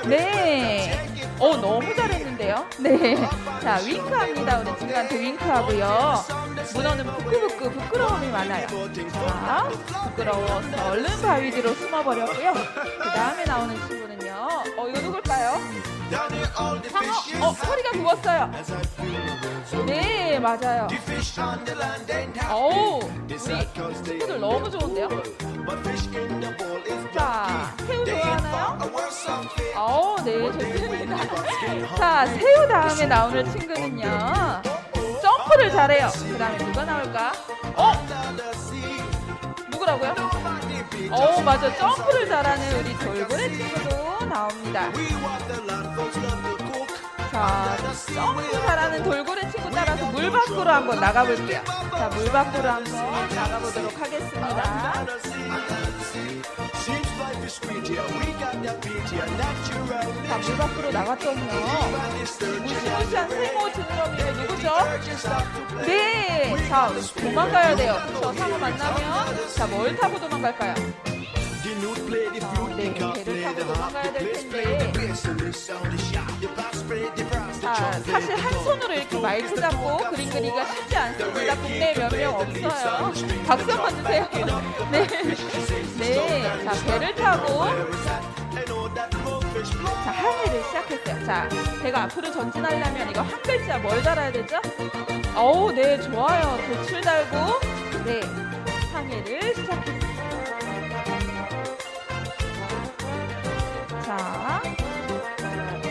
네, 너무 잘했는데요. 네, 자, 윙크합니다. 우리 친구한테 윙크하고요. 문어는 부끄러움이 많아요. 자, 부끄러워서 얼른 바위 뒤로 숨어버렸고요. 그 다음에 나오는 친구는요, 이거 누굴까요? 상어? 허리가 굽었어요. 네, 맞아요. 우리 친구들 너무 좋은데요? 자, 새우 좋아하나요? 네, 좋습니다. 자, 새우 다음에 나오는 친구는요, 점프를 잘해요. 그 다음에 누가 나올까? 누구라고요? 맞아. 점프를 잘하는 우리 돌고래 친구도 나옵니다. 자, 점프 잘하는 돌고래 친구 따라서 물 밖으로 한번 나가볼게요. 자, 물 밖으로 한번 나가보도록 하겠습니다. 자, 물 밖으로 나갔더니요, 무시무시한 생호 지느러미가 누구죠? 네, 자, 도망가야 돼요. 저 상어 만나면 자, 뭘 타고 도망갈까요? 네, 배를 타고 도망가야 될 텐데. 자, 사실 한 손으로 이렇게 마이크 잡고 그림 그리기가 쉽지 않습니다. 국내에 몇 명 없어요. 박수 한번 주세요. 네, 네, 자, 배를 타고 자, 항해를 시작했어요. 자, 배가 앞으로 전진하려면 이거 한 글자 뭘 달아야 되죠? 네, 좋아요. 도출 달고 네, 항해를 시작했어요. 자,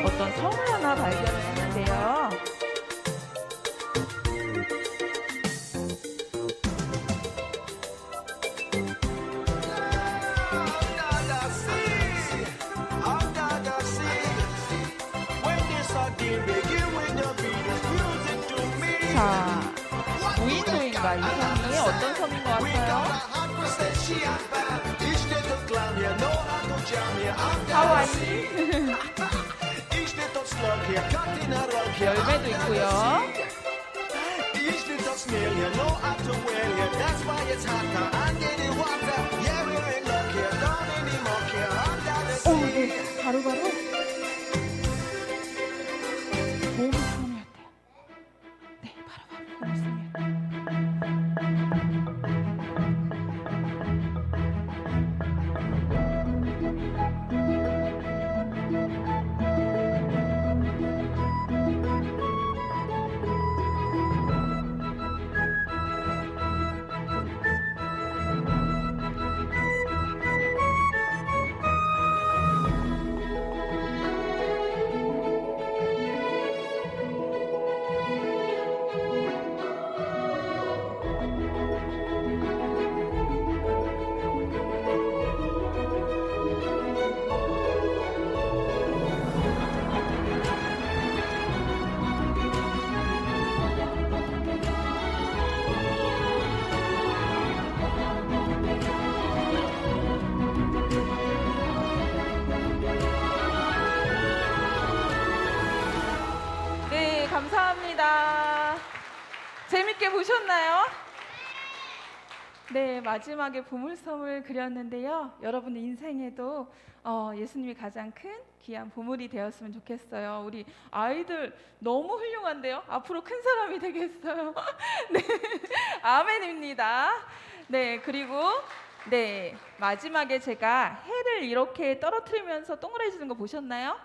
어떤 섬을 하나 발견했는데요. 자, 무인도인가 이 섬이 어떤 섬인 것 같아요? 하와이. 열매도 있고요. 네, 바로바로 보물섬이었대요. 네, 바로바로 보물섬이었대요. 좋았나요? 네, 마지막에 보물섬을 그렸는데요. 여러분 인생에도 예수님이 가장 큰 귀한 보물이 되었으면 좋겠어요. 우리 아이들 너무 훌륭한데요. 앞으로 큰 사람이 되겠어요. 네, 아멘입니다. 네, 그리고 네, 마지막에 제가 해를 이렇게 떨어뜨리면서 동그라지는 거 보셨나요?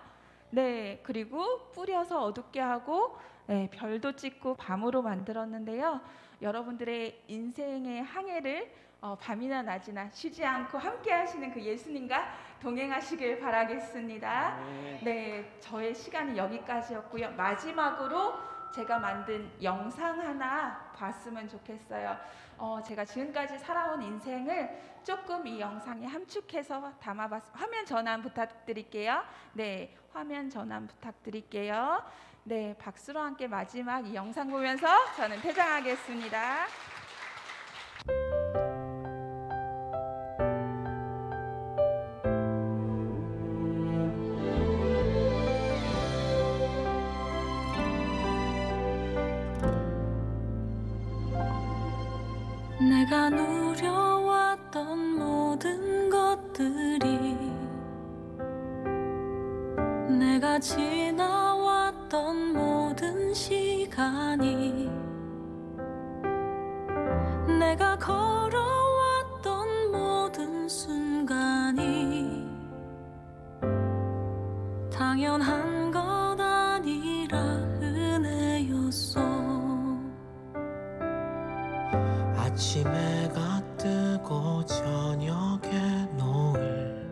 네, 그리고 뿌려서 어둡게 하고 네, 별도 찍고 밤으로 만들었는데요. 여러분들의 인생의 항해를 밤이나 낮이나 쉬지 않고 함께 하시는 그 예수님과 동행하시길 바라겠습니다. 네, 저의 시간이 여기까지였고요. 마지막으로 제가 만든 영상 하나 봤으면 좋겠어요. 제가 지금까지 살아온 인생을 조금 이 영상에 함축해서 담아봤습니다. 화면 전환 부탁드릴게요. 네, 화면 전환 부탁드릴게요. 네, 박수로 함께 마지막 이 영상 보면서 저는 퇴장하겠습니다. 내가 누려왔던 모든 것들이 내가 지나왔던 모든 시간이 내가 걸어왔던 모든 순간이 당연한 것 아니라 은혜였어. 아침에 해가 뜨고 저녁에 노을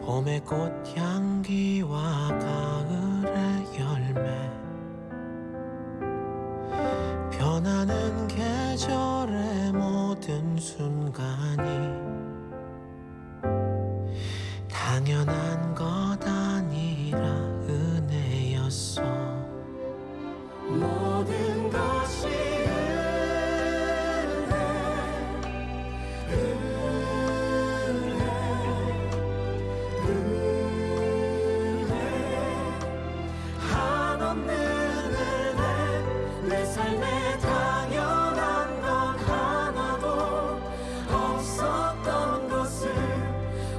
봄의 꽃향기와 가을의 열매 변하는 계절의 모든 순간이 당연한 것 아니라 은혜였어. 모든 것이 한없는 은혜 내 삶에 당연한 건 하나도 없었던 것을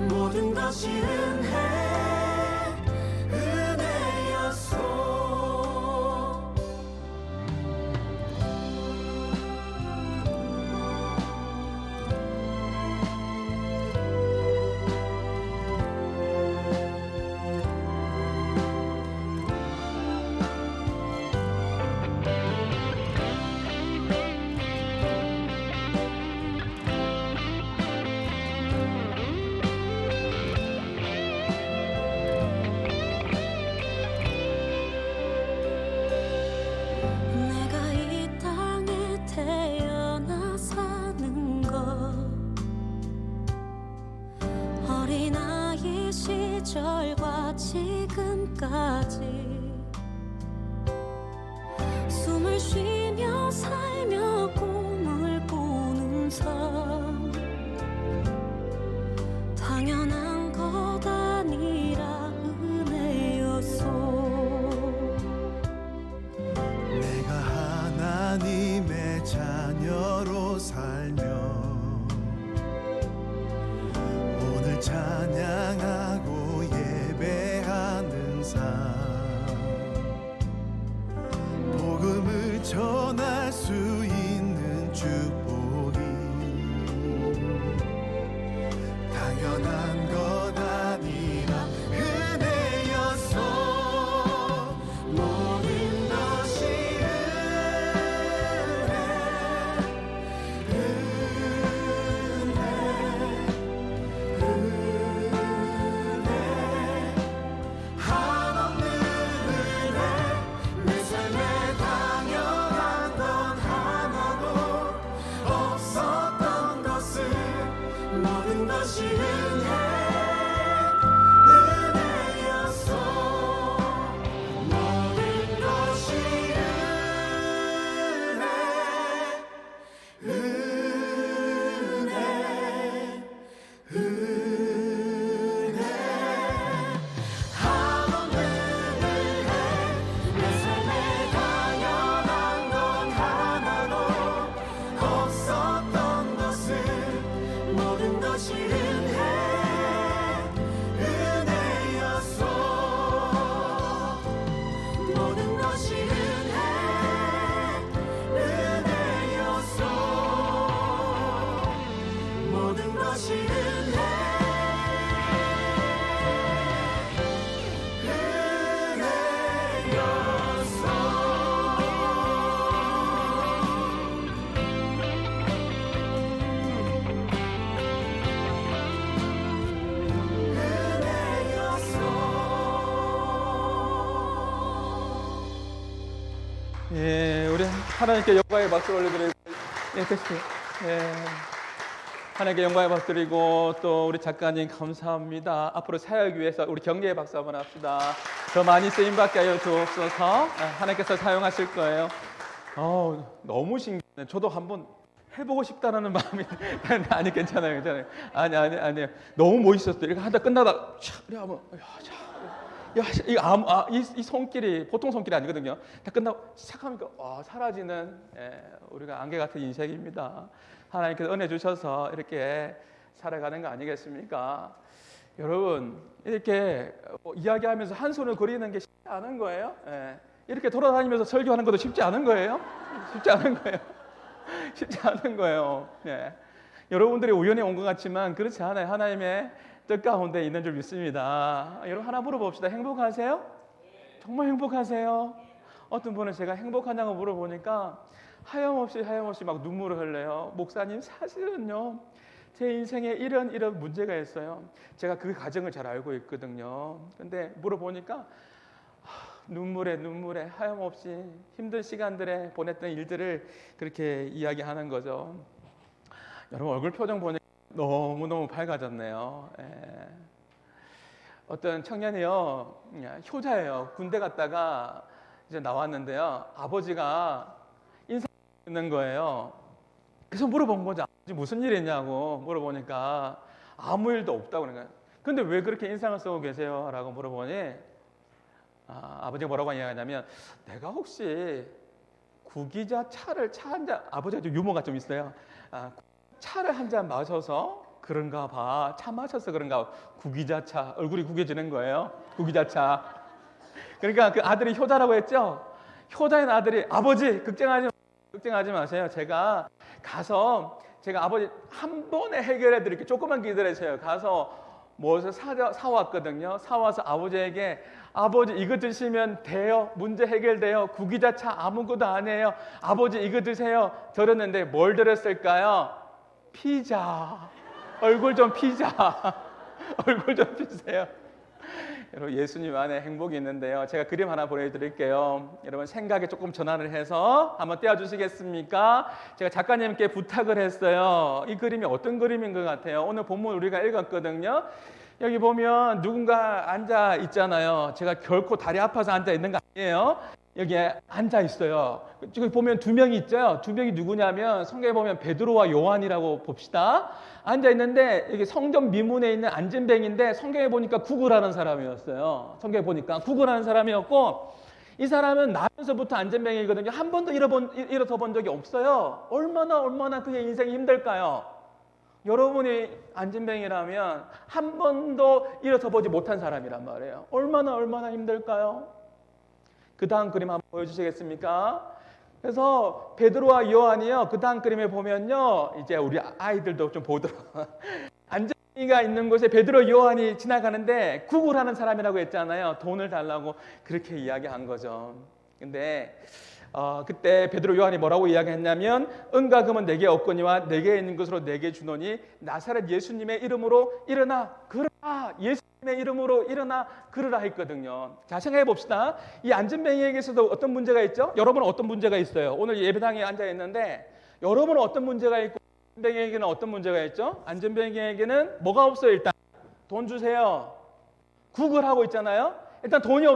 모든 것이 은혜였어. 내가 이 땅에 태어나 사는 것 어린아이 시절과 지금까지 숨을 쉬며 살며 꿈을 꾸는 삶 당연한 것 아니라 은혜였어. 내가 하나님의 자녀로 살며 오늘 찬양하고 예배하는 삶 복음을 전할 수 있는 축복이 당연한 것 아니라 은혜였어. 모든 것이 한없는 은혜 내 삶에 당연한 건 하나도 없었던 것을 모든 것이 은혜였어. 모든 것이 은혜 한없는 은혜 내 삶에 당연한 건 예, 우리 하나님께 영광의 박수 올려드리고, 예, 됐어요. 예. 하나님께 영광의 박수 드리고, 또 우리 작가님 감사합니다. 앞으로 사역 위해서 우리 격려의 박수 한번 합시다. 더 많이 쓰임받게 하여 주옵소서. 하나님께서 사용하실 거예요. 너무 신기해. 저도 한번 해보고 싶다는 마음이 아니 괜찮아요. 아니에요. 너무 멋있었어요. 이렇게 하다 끝나다 이렇게 하면 이 손길이 보통 손길이 아니거든요. 다 끝나고 시작하니까 사라지는 우리가 안개 같은 인생입니다. 하나님께서 은혜 주셔서 이렇게 살아가는 거 아니겠습니까? 여러분 이렇게 이야기하면서 한 손을 그리는 게 쉽지 않은 거예요. 이렇게 돌아다니면서 설교하는 것도 쉽지 않은 거예요. 쉽지 않은 거예요. 여러분들이 우연히 온 것 같지만 그렇지 않아요. 하나님의 뜻 가운데 있는 줄 믿습니다. 여러분 하나 물어봅시다. 행복하세요? 정말 행복하세요? 어떤 분은 제가 행복하냐고 물어보니까 하염없이 막 눈물을 흘려요. 목사님 사실은요 제 인생에 이런 문제가 있어요. 제가 그 과정을 잘 알고 있거든요. 근데 물어보니까 눈물에 하염없이 힘든 시간들에 보냈던 일들을 그렇게 이야기하는 거죠. 여러분 얼굴 표정 보니까 너무너무 밝아졌네요. 어떤 청년이요 효자예요. 군대 갔다가 이제 나왔는데요. 아버지가 인사 있는 거예요. 그래서 물어본 거죠. 아버지 무슨 일 있냐고 물어보니까 아무 일도 없다고 그러는 거예요. 근데 왜 그렇게 인상을 쓰고 계세요? 라고 물어보니 아버지가 뭐라고 이야기하냐면 내가 혹시 구기자 차 한 잔, 아버지가 좀 유머가 좀 있어요. 차를 한 잔 마셔서 그런가 봐. 차 마셔서 그런가 봐. 구기자 차. 얼굴이 구겨지는 거예요. 구기자 차. 그러니까 그 아들이 효자라고 했죠. 효자인 아들이 아버지 걱정하지 마세요. 제가 가서 제가 아버지 한 번에 해결해 드릴게요. 조금만 기다리세요. 가서 무엇을 사왔거든요. 사와서 아버지에게 아버지 이거 드시면 돼요. 문제 해결돼요. 구기자차 아무것도 안 해요. 아버지 이거 드세요. 들었는데 뭘 들었을까요? 피자. 얼굴 좀 피자. 얼굴 좀 피세요. 여러분 예수님 안에 행복이 있는데요. 제가 그림 하나 보여드릴게요. 여러분 생각에 조금 전환을 해서 한번 떼어주시겠습니까? 제가 작가님께 부탁을 했어요. 이 그림이 어떤 그림인 것 같아요? 오늘 본문 우리가 읽었거든요. 여기 보면 누군가 앉아 있잖아요. 제가 결코 다리 아파서 앉아 있는 거 아니에요. 여기에 앉아 있어요. 지금 보면 두 명이 있죠. 두 명이 누구냐면 성경에 보면 베드로와 요한이라고 봅시다. 앉아 있는데 여기 성전 미문에 있는 안진뱅인데 성경에 보니까 구걸하는 사람이었어요. 성경에 보니까 구걸하는 사람이었고 이 사람은 나면서부터 안진뱅이거든요. 한 번도 일어서 본 적이 없어요. 얼마나 그의 인생이 힘들까요? 여러분이 안진뱅이라면 한 번도 일어서 보지 못한 사람이란 말이에요. 얼마나 힘들까요? 그 다음 그림 한번 보여주시겠습니까? 그래서 베드로와 요한이요. 그 다음 그림에 보면요. 이제 우리 아이들도 좀 보도록. 안전이가 있는 곳에 베드로 요한이 지나가는데 구걸하는 사람이라고 했잖아요. 돈을 달라고 그렇게 이야기한 거죠. 근데 그때 베드로 요한이 뭐라고 이야기했냐면 은과 금은 내게 없거니와 내게 있는 것으로 내게 주노니 나사렛 예수님의 이름으로 일어나 그러라. 예수님의 이름으로 일어나 그러라 했거든요. 자 생각해 봅시다. 이 안진뱅이에게서도 어떤 문제가 있죠? 여러분은 어떤 문제가 있어요? 오늘 예배당에 앉아 있는데 여러분은 어떤 문제가 있고 안진뱅이에게는 어떤 문제가 있죠? 안진뱅이에게는 뭐가 없어요? 일단 돈 주세요. 구걸하고 있잖아요. 일단 돈이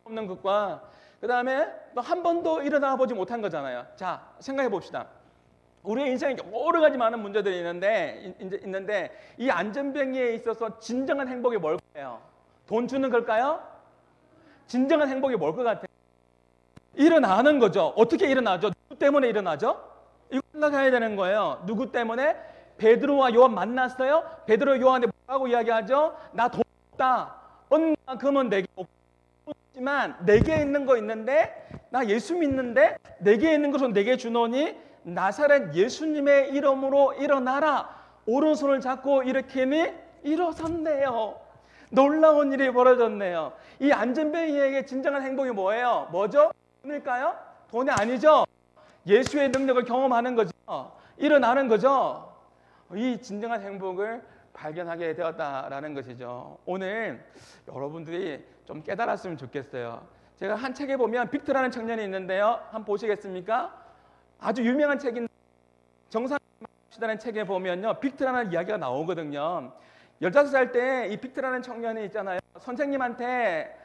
없는 것과 그 다음에 한 번도 일어나 보지 못한 거잖아요. 자, 생각해 봅시다. 우리의 인생에 여러 가지 많은 문제들이 있는데 이 안전뱅이에 있어서 진정한 행복이 뭘까요? 돈 주는 걸까요? 진정한 행복이 뭘 것 같아요? 일어나는 거죠. 어떻게 일어나죠? 누구 때문에 일어나죠? 이거 생각해야 되는 거예요. 누구 때문에? 베드로와 요한 만났어요. 베드로 요한이 뭐라고 이야기하죠? 나 돈 없다. 은과 금은 내게 없지만 내게 있는 거 있는데 나 예수 믿는데 내게 있는 것은 내게 주노니 나사렛 예수님의 이름으로 일어나라. 오른손을 잡고 일으키니 일어섰네요. 놀라운 일이 벌어졌네요. 이 안진뱅이에게 진정한 행복이 뭐예요? 뭐죠? 돈일까요? 돈이 아니죠. 예수의 능력을 경험하는 거죠. 일어나는 거죠. 이 진정한 행복을 발견하게 되었다라는 것이죠. 오늘 여러분들이 좀 깨달았으면 좋겠어요. 제가 한 책에 보면 빅트라는 청년이 있는데요. 한번 보시겠습니까? 아주 유명한 책인데 정상시다는 책에 보면요. 빅트라는 이야기가 나오거든요. 15살 때 이 빅트라는 청년이 있잖아요. 선생님한테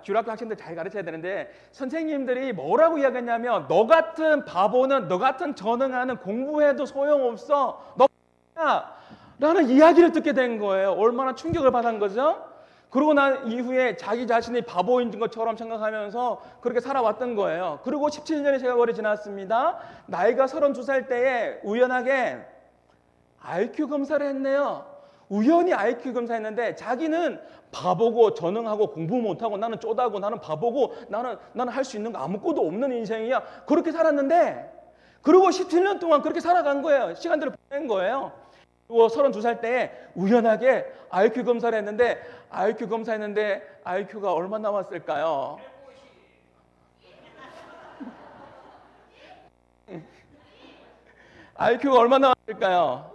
주일학교 학생들 잘 가르쳐야 되는데 선생님들이 뭐라고 이야기했냐면 너 같은 바보는 너 같은 전능하는 공부해도 소용없어. 너야 라는 이야기를 듣게 된 거예요. 얼마나 충격을 받은 거죠? 그러고 난 이후에 자기 자신이 바보인 것처럼 생각하면서 그렇게 살아왔던 거예요. 그리고 17년의 세월이 지났습니다. 나이가 32살 때에 우연하게 IQ 검사를 했네요. 우연히 IQ 검사했는데 자기는 바보고 전능하고 공부 못하고 나는 쪼다고 나는 바보고 나는 할 수 있는 거 아무것도 없는 인생이야. 그렇게 살았는데 그리고 17년 동안 그렇게 살아간 거예요. 시간들을 보낸 거예요. 그리고 32살 때에 우연하게 IQ 검사를 했는데 IQ가 얼마 나왔을까요? IQ가 얼마 나왔을까요?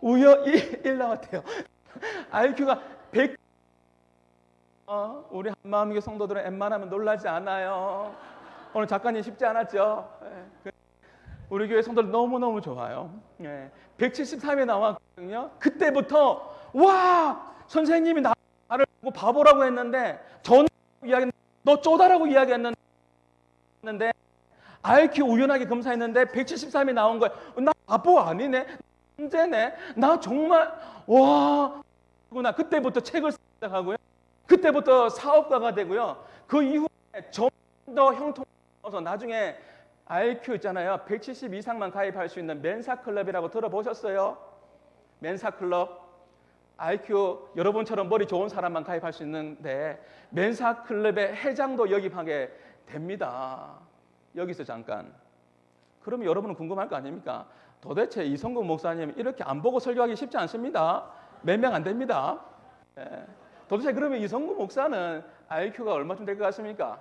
1 나왔대요. IQ가 100. 우리 한마음교회 성도들은 웬만하면 놀라지 않아요. 오늘 작가님 쉽지 않았죠? 우리 교회 성도들 너무너무 좋아요. 173이 나왔거든요. 그때부터 와 선생님이 나를 보고 바보라고 했는데 너 쪼다라고 이야기했는데 IQ 우연하게 검사했는데 173이 나온 거예요. 나 바보 아니네. 문제네. 나 정말 와 구나. 그때부터 책을 쓰기 시작하고요. 그때부터 사업가가 되고요. 그 이후에 좀 더 형통해서 나중에 IQ 있잖아요. 170 이상만 가입할 수 있는 멘사클럽이라고 들어보셨어요? 멘사클럽. IQ 여러분처럼 머리 좋은 사람만 가입할 있는데 멘사클럽의 회장도 영입하게 됩니다. 여기서 잠깐. 그러면 여러분은 궁금할 거 아닙니까? 도대체 이성국 목사님 이렇게 안 보고 설교하기 쉽지 않습니다. 몇 명 안 됩니다. 도대체 그러면 이성국 목사는 IQ가 얼마쯤 될 것 같습니까?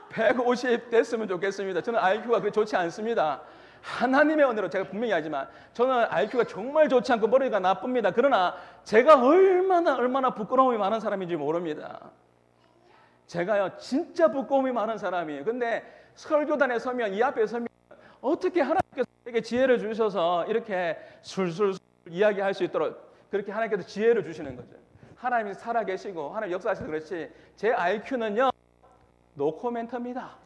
150 됐으면 좋겠습니다. 저는 IQ가 그렇게 좋지 않습니다. 하나님의 은혜로 제가 분명히 하지만 저는 IQ가 정말 좋지 않고 머리가 나쁩니다. 그러나 제가 얼마나 부끄러움이 많은 사람인지 모릅니다. 제가요 진짜 부끄러움이 많은 사람이에요. 근데 설교단에 서면 이 앞에 서면 어떻게 하나님께서 저에게 지혜를 주셔서 이렇게 술술 이야기할 수 있도록 그렇게 하나님께서 지혜를 주시는 거죠. 하나님이 살아계시고 하나님 역사하셔서 그렇지 제 IQ는요 노코멘터입니다.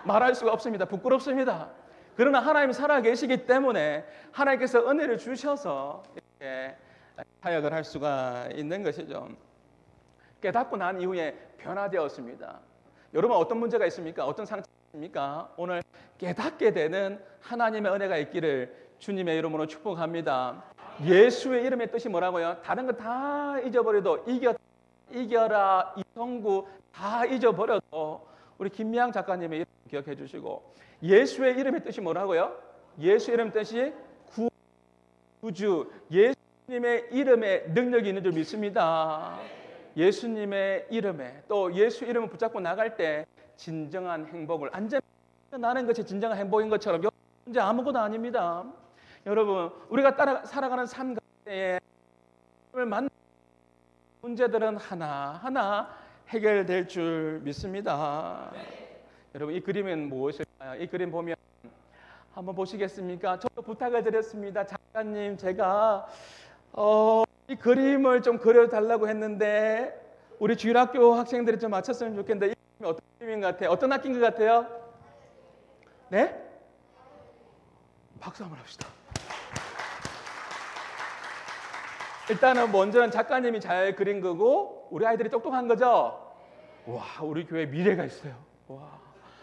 말할 수가 없습니다. 부끄럽습니다. 그러나 하나님이 살아계시기 때문에 하나님께서 은혜를 주셔서 이렇게 사역을 할 수가 있는 것이죠. 깨닫고 난 이후에 변화되었습니다. 여러분 어떤 문제가 있습니까? 어떤 상처가 있습니까? 오늘 깨닫게 되는 하나님의 은혜가 있기를 주님의 이름으로 축복합니다. 예수의 이름의 뜻이 뭐라고요? 다른 거 다 잊어버려도 이겨라 이성구 다 잊어버려도 우리 김미양 작가님의 이름 기억해 주시고 예수의 이름의 뜻이 뭐라고요? 예수의 이름 뜻이 구주 예수님의 이름에 능력이 있는 줄 믿습니다. 예수님의 이름에 또 예수 이름을 붙잡고 나갈 때 진정한 행복을 안전 나는 것이 진정한 행복인 것처럼 문제 아무것도 아닙니다. 여러분 우리가 살아가는 삶 가운데 만난 문제들은 하나하나 해결될 줄 믿습니다. 여러분 이 그림은 무엇일까요? 이 그림 보면 한번 보시겠습니까? 저도 부탁을 드렸습니다. 작가님 제가 이 그림을 좀 그려달라고 했는데 우리 주일학교 학생들이 좀 맞췄으면 좋겠는데 이 그림이 어떤 그림인 것 같아요? 어떤 학기인 것 같아요? 네? 박수 한번 합시다. 일단은 먼저는 작가님이 잘 그린 거고 우리 아이들이 똑똑한 거죠? 와 우리 교회 미래가 있어요. 와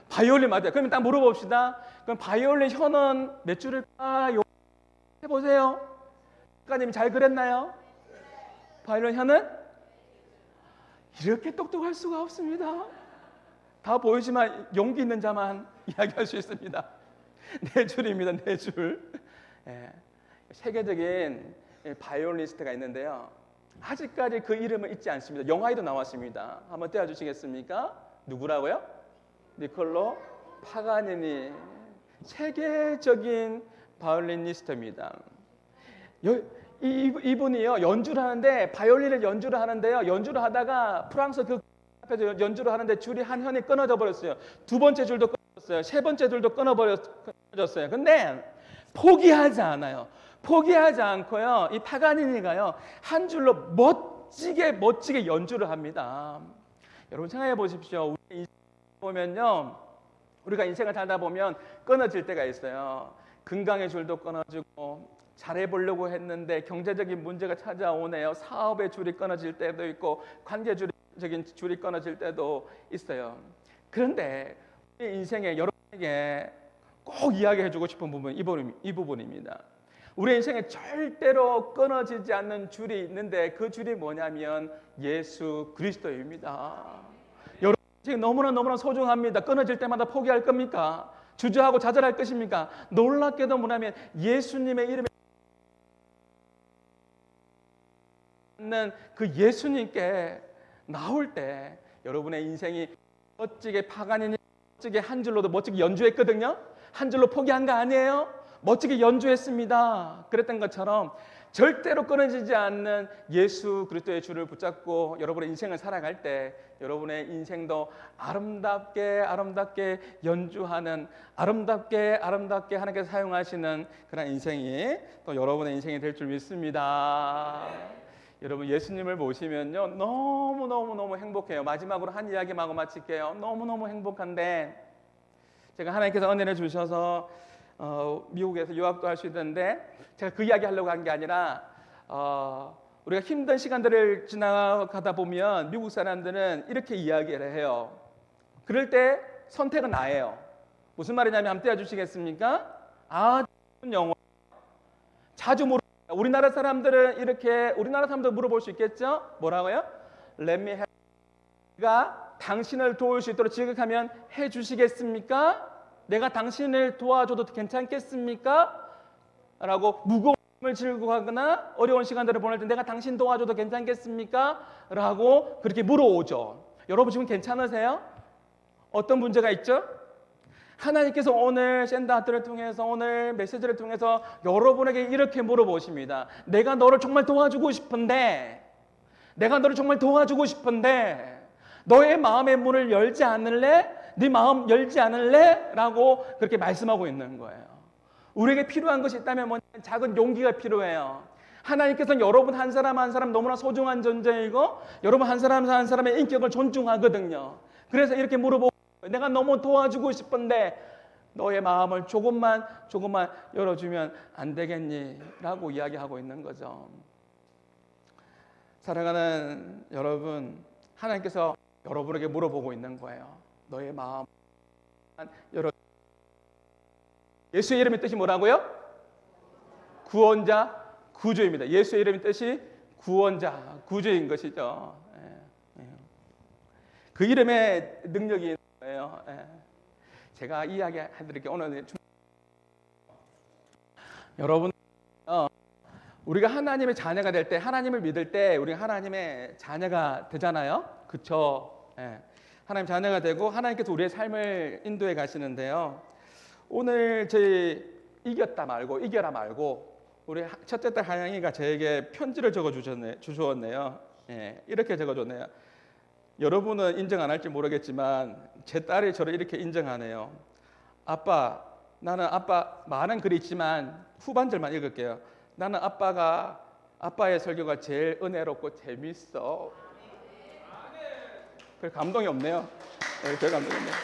바이올린 맞아요. 그러면 딱 물어봅시다. 그럼 바이올린 현은 몇 줄일까요? 해보세요. 작가님이 잘 그렸나요? 바이올린 현은? 이렇게 똑똑할 수가 없습니다. 다 보이지만 용기 있는 자만 이야기할 수 있습니다. 4줄입니다. 4줄. 세계적인 바이올리니스트가 있는데요. 아직까지 그 이름을 잊지 않습니다. 영화에도 나왔습니다. 한번 떼어주시겠습니까? 누구라고요? 니콜로 파가니니 세계적인 바이올리니스트입니다. 이분이요 연주를 하는데 바이올린을 연주를 하는데요. 연주를 하다가 프랑스 그 앞에서 연주를 하는데 줄이 한 현이 끊어져 버렸어요. 두 번째 줄도 끊어졌어요. 세 번째 줄도 끊어졌어요. 근데 포기하지 않아요. 포기하지 않고요. 이 파가니니가요 한 줄로 멋지게 연주를 합니다. 여러분 생각해 보십시오. 우리 인생 보면요, 우리가 인생을 살다 보면 끊어질 때가 있어요. 건강의 줄도 끊어지고 잘해보려고 했는데 경제적인 문제가 찾아오네요. 사업의 줄이 끊어질 때도 있고 관계적인 줄이 끊어질 때도 있어요. 그런데 우리 인생에 여러분에게 꼭 이야기해주고 싶은 부분 이 부분입니다. 우리 인생에 절대로 끊어지지 않는 줄이 있는데 그 줄이 뭐냐면 예수 그리스도입니다. 여러분 인생 너무나 소중합니다. 끊어질 때마다 포기할 겁니까? 주저하고 좌절할 것입니까? 놀랍게도 뭐냐면 예수님의 이름에 그 예수님께 나올 때 여러분의 인생이 멋지게 파가니니 멋지게 한 줄로도 멋지게 연주했거든요. 한 줄로 포기한 거 아니에요? 멋지게 연주했습니다. 그랬던 것처럼 절대로 끊어지지 않는 예수 그리스도의 줄을 붙잡고 여러분의 인생을 살아갈 때 여러분의 인생도 아름답게 연주하는 아름답게 하나님께서 사용하시는 그런 인생이 또 여러분의 인생이 될 줄 믿습니다. 여러분 예수님을 보시면요 너무 행복해요. 마지막으로 한 이야기만 하고 마칠게요. 너무 행복한데 제가 하나님께서 은혜를 주셔서 미국에서 유학도 할 수 있는데 제가 그 이야기 하려고 한 게 아니라 우리가 힘든 시간들을 지나가다 보면 미국 사람들은 이렇게 이야기를 해요. 그럴 때 선택은 나예요. 무슨 말이냐면 한번 떼어주시겠습니까? 영어 자주 우리나라 사람들은 이렇게 우리나라 사람들 물어볼 수 있겠죠? 뭐라고요? Let me help. 내가 당신을 도울 수 있도록 지극하면 해주시겠습니까? 내가 당신을 도와줘도 괜찮겠습니까? 라고 무거운 을 지고 하거나 어려운 시간들을 보낼 때 내가 당신 도와줘도 괜찮겠습니까? 라고 그렇게 물어오죠. 여러분 지금 괜찮으세요? 어떤 문제가 있죠? 하나님께서 오늘 샌드하트를 통해서 오늘 메시지를 통해서 여러분에게 이렇게 물어보십니다. 내가 너를 정말 도와주고 싶은데 너의 마음의 문을 열지 않을래? 네 마음 열지 않을래? 라고 그렇게 말씀하고 있는 거예요. 우리에게 필요한 것이 있다면 뭐냐면 작은 용기가 필요해요. 하나님께서는 여러분 한 사람 한 사람 너무나 소중한 존재이고 여러분 한 사람 한 사람의 인격을 존중하거든요. 그래서 이렇게 물어보고 내가 너무 도와주고 싶은데 너의 마음을 조금만 열어주면 안 되겠니? 라고 이야기하고 있는 거죠. 사랑하는 여러분, 하나님께서 여러분에게 물어보고 있는 거예요. 너의 마음 열어. 예수의 이름의 뜻이 뭐라고요? 구원자, 구주입니다. 예수의 이름의 뜻이 구원자, 구주인 것이죠. 그 이름에 능력이 있는 거예요. 제가 이야기해드릴게요. 오늘 여러분, 우리가 하나님의 자녀가 될 때, 하나님을 믿을 때, 우리가 하나님의 자녀가 되잖아요. 그렇죠? 하나님 자녀가 되고 하나님께서 우리의 삶을 인도해 가시는데요. 오늘 저희 이겨라 말고 우리 첫째 딸 하영이가 저에게 편지를 적어 주셨네요. 이렇게 적어줬네요. 여러분은 인정 안 할지 모르겠지만 제 딸이 저를 이렇게 인정하네요. 아빠, 나는 아빠 많은 글이 있지만 후반절만 읽을게요. 나는 아빠의 설교가 제일 은혜롭고 재밌어. 별 감동이 없네요. 별 감동이 없네요.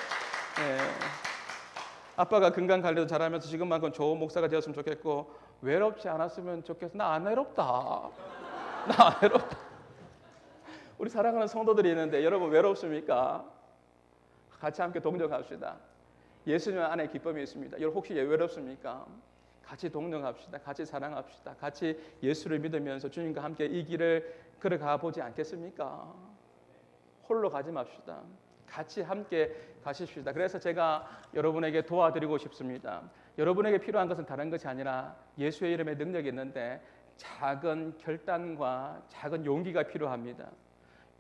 아빠가 건강 관리도 잘하면서 지금만큼 좋은 목사가 되었으면 좋겠고 외롭지 않았으면 좋겠어. 나 안 외롭다. 우리 사랑하는 성도들이 있는데 여러분 외롭습니까? 같이 함께 동정합시다. 예수님 안에 기쁨이 있습니다. 여러분 혹시 외롭습니까? 같이 동정합시다. 같이 사랑합시다. 같이 예수를 믿으면서 주님과 함께 이 길을 걸어가 보지 않겠습니까? 홀로 가지 맙시다. 같이 함께 가십시다. 그래서 제가 여러분에게 도와드리고 싶습니다. 여러분에게 필요한 것은 다른 것이 아니라 예수의 이름에 능력이 있는데 작은 결단과 작은 용기가 필요합니다.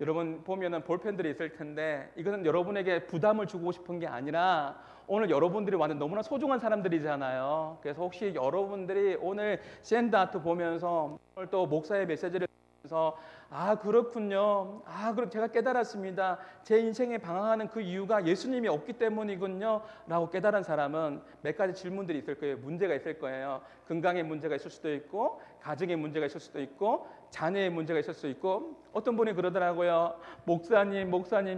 여러분 보면은 볼펜들이 있을 텐데 이것은 여러분에게 부담을 주고 싶은 게 아니라 오늘 여러분들이 완전 너무나 소중한 사람들이잖아요. 그래서 혹시 여러분들이 오늘 샌드아트 보면서 오늘 또 목사의 메시지를 그래서 그렇군요. 그럼 제가 깨달았습니다. 제 인생에 방황하는 그 이유가 예수님이 없기 때문이군요. 라고 깨달은 사람은 몇 가지 질문들이 있을 거예요. 문제가 있을 거예요. 건강에 문제가 있을 수도 있고 가정에 문제가 있을 수도 있고 자녀의 문제가 있을 수도 있고 어떤 분이 그러더라고요. 목사님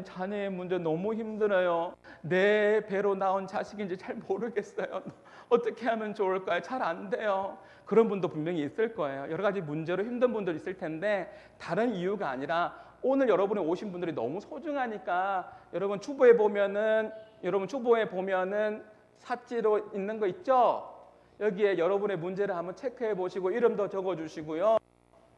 자녀의 문제 너무 힘들어요. 내 배로 나온 자식인지 잘 모르겠어요. 어떻게 하면 좋을까요? 잘 안 돼요. 그런 분도 분명히 있을 거예요. 여러 가지 문제로 힘든 분들 있을 텐데 다른 이유가 아니라 오늘 여러분이 오신 분들이 너무 소중하니까 여러분 축보에 보면은 삿지로 있는 거 있죠? 여기에 여러분의 문제를 한번 체크해 보시고 이름도 적어 주시고요.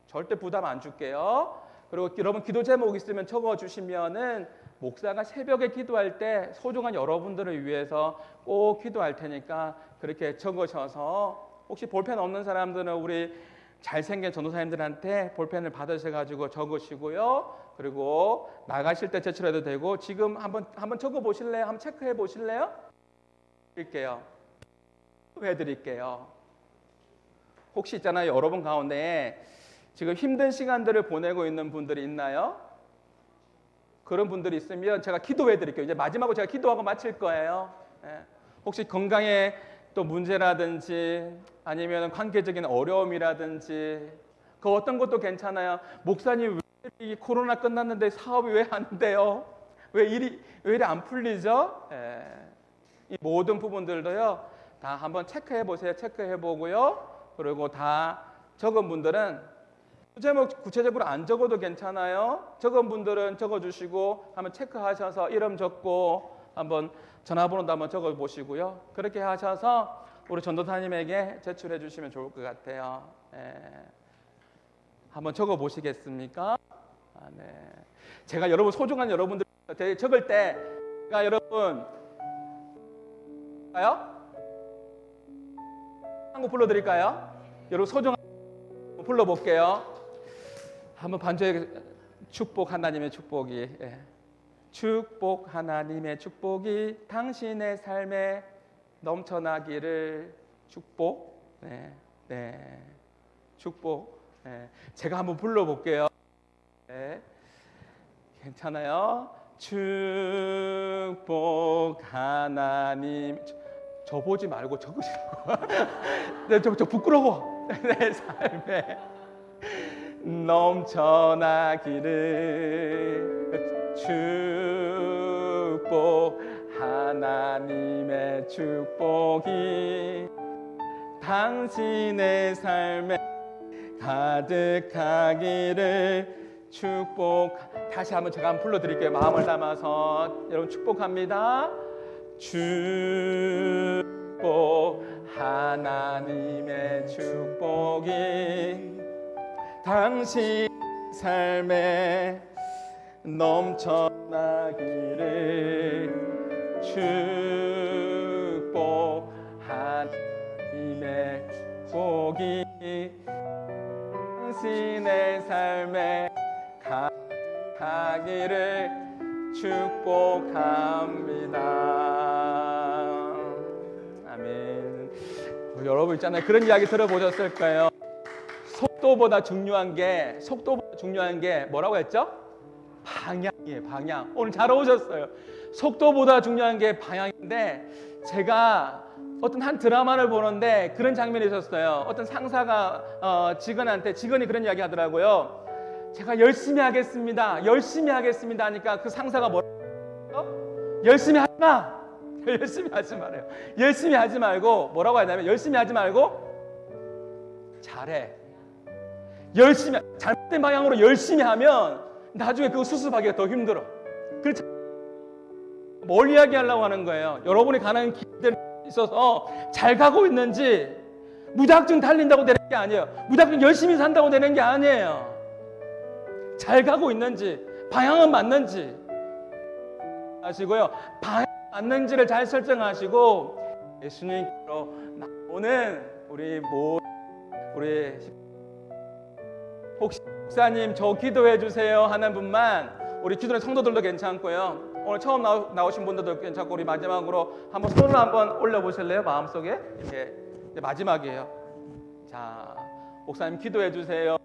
절대 부담 안 줄게요. 그리고 여러분 기도 제목 있으면 적어 주시면은 목사가 새벽에 기도할 때 소중한 여러분들을 위해서 꼭 기도할 테니까 그렇게 적으셔서 혹시 볼펜 없는 사람들은 우리 잘생긴 전도사님들한테 볼펜을 받으셔가지고 적으시고요. 그리고 나가실 때 제출해도 되고 지금 한번 적어 보실래요? 한번 체크해 보실래요? 해드릴게요. 혹시 있잖아요. 여러분 가운데 지금 힘든 시간들을 보내고 있는 분들이 있나요? 그런 분들이 있으면 제가 기도해 드릴게요. 이제 마지막으로 제가 기도하고 마칠 거예요. 혹시 건강에 또 문제라든지 아니면 관계적인 어려움이라든지 그 어떤 것도 괜찮아요. 목사님 왜 이 코로나 끝났는데 사업이 왜 안 돼요? 왜 이리 안 풀리죠? 이 모든 부분들도요. 다 한번 체크해 보세요. 체크해 보고요. 그리고 다 적은 분들은 제목 구체적으로 안 적어도 괜찮아요. 적은 분들은 적어주시고 한번 체크하셔서 이름 적고 한번 전화번호도 한번 적어보시고요. 그렇게 하셔서 우리 전도사님에게 제출해 주시면 좋을 것 같아요. 한번 적어보시겠습니까? 네. 제가 여러분 소중한 여러분들 적을 때 제가 여러분 한곡 불러드릴까요? 여러분 소중한 불러볼게요. 한번 반주에 축복 하나님의 축복이 축복 하나님의 축복이 당신의 삶에 넘쳐나기를 축복 축복 제가 한번 불러볼게요. 괜찮아요? 축복 하나님 저 보지 말고 적으시라고. 저 부끄러워. 내 삶에 넘쳐나기를 축복 하나님의 축복이 당신의 삶에 가득하기를 축복. 다시 한번 제가 한번 불러드릴게요. 마음을 담아서 여러분 축복합니다. 축복 하나님의 축복이 당신 삶에 넘쳐나기를 축복 하나님의 축복이 당신의 삶에 가기를 축복합니다. 아멘. 여러분 있잖아요. 그런 이야기 들어보셨을 거예요. 속도보다 중요한 게 뭐라고 했죠? 방향이에요. 방향. 오늘 잘 오셨어요. 속도보다 중요한 게 방향인데 제가 어떤 한 드라마를 보는데 그런 장면이 있었어요. 어떤 상사가 직원이 그런 이야기 하더라고요. 제가 열심히 하겠습니다 하니까 그 상사가 뭐라고? 열심히 하지 마. 열심히 하지 말아요. 열심히 하지 말고 뭐라고 하냐면 열심히 하지 말고 잘해. 열심히 잘못된 방향으로 열심히 하면 나중에 그거 수습하기가 더 힘들어. 그렇죠? 뭘 이야기하려고 하는 거예요? 여러분이 가는 길에 있어서 잘 가고 있는지 무작정 달린다고 되는 게 아니에요. 무작정 열심히 산다고 되는 게 아니에요. 잘 가고 있는지 방향은 맞는지 하시고요. 방향 맞는지를 잘 설정하시고 예수님께로 나오는 우리 혹시 목사님 저 기도해 주세요 하는 분만, 우리 기도하는 성도들도 괜찮고요. 오늘 처음 나오신 분들도 괜찮고, 우리 마지막으로 한번 손을 한번 올려보실래요? 마음속에 이렇게 이제 마지막이에요. 자, 목사님 기도해 주세요.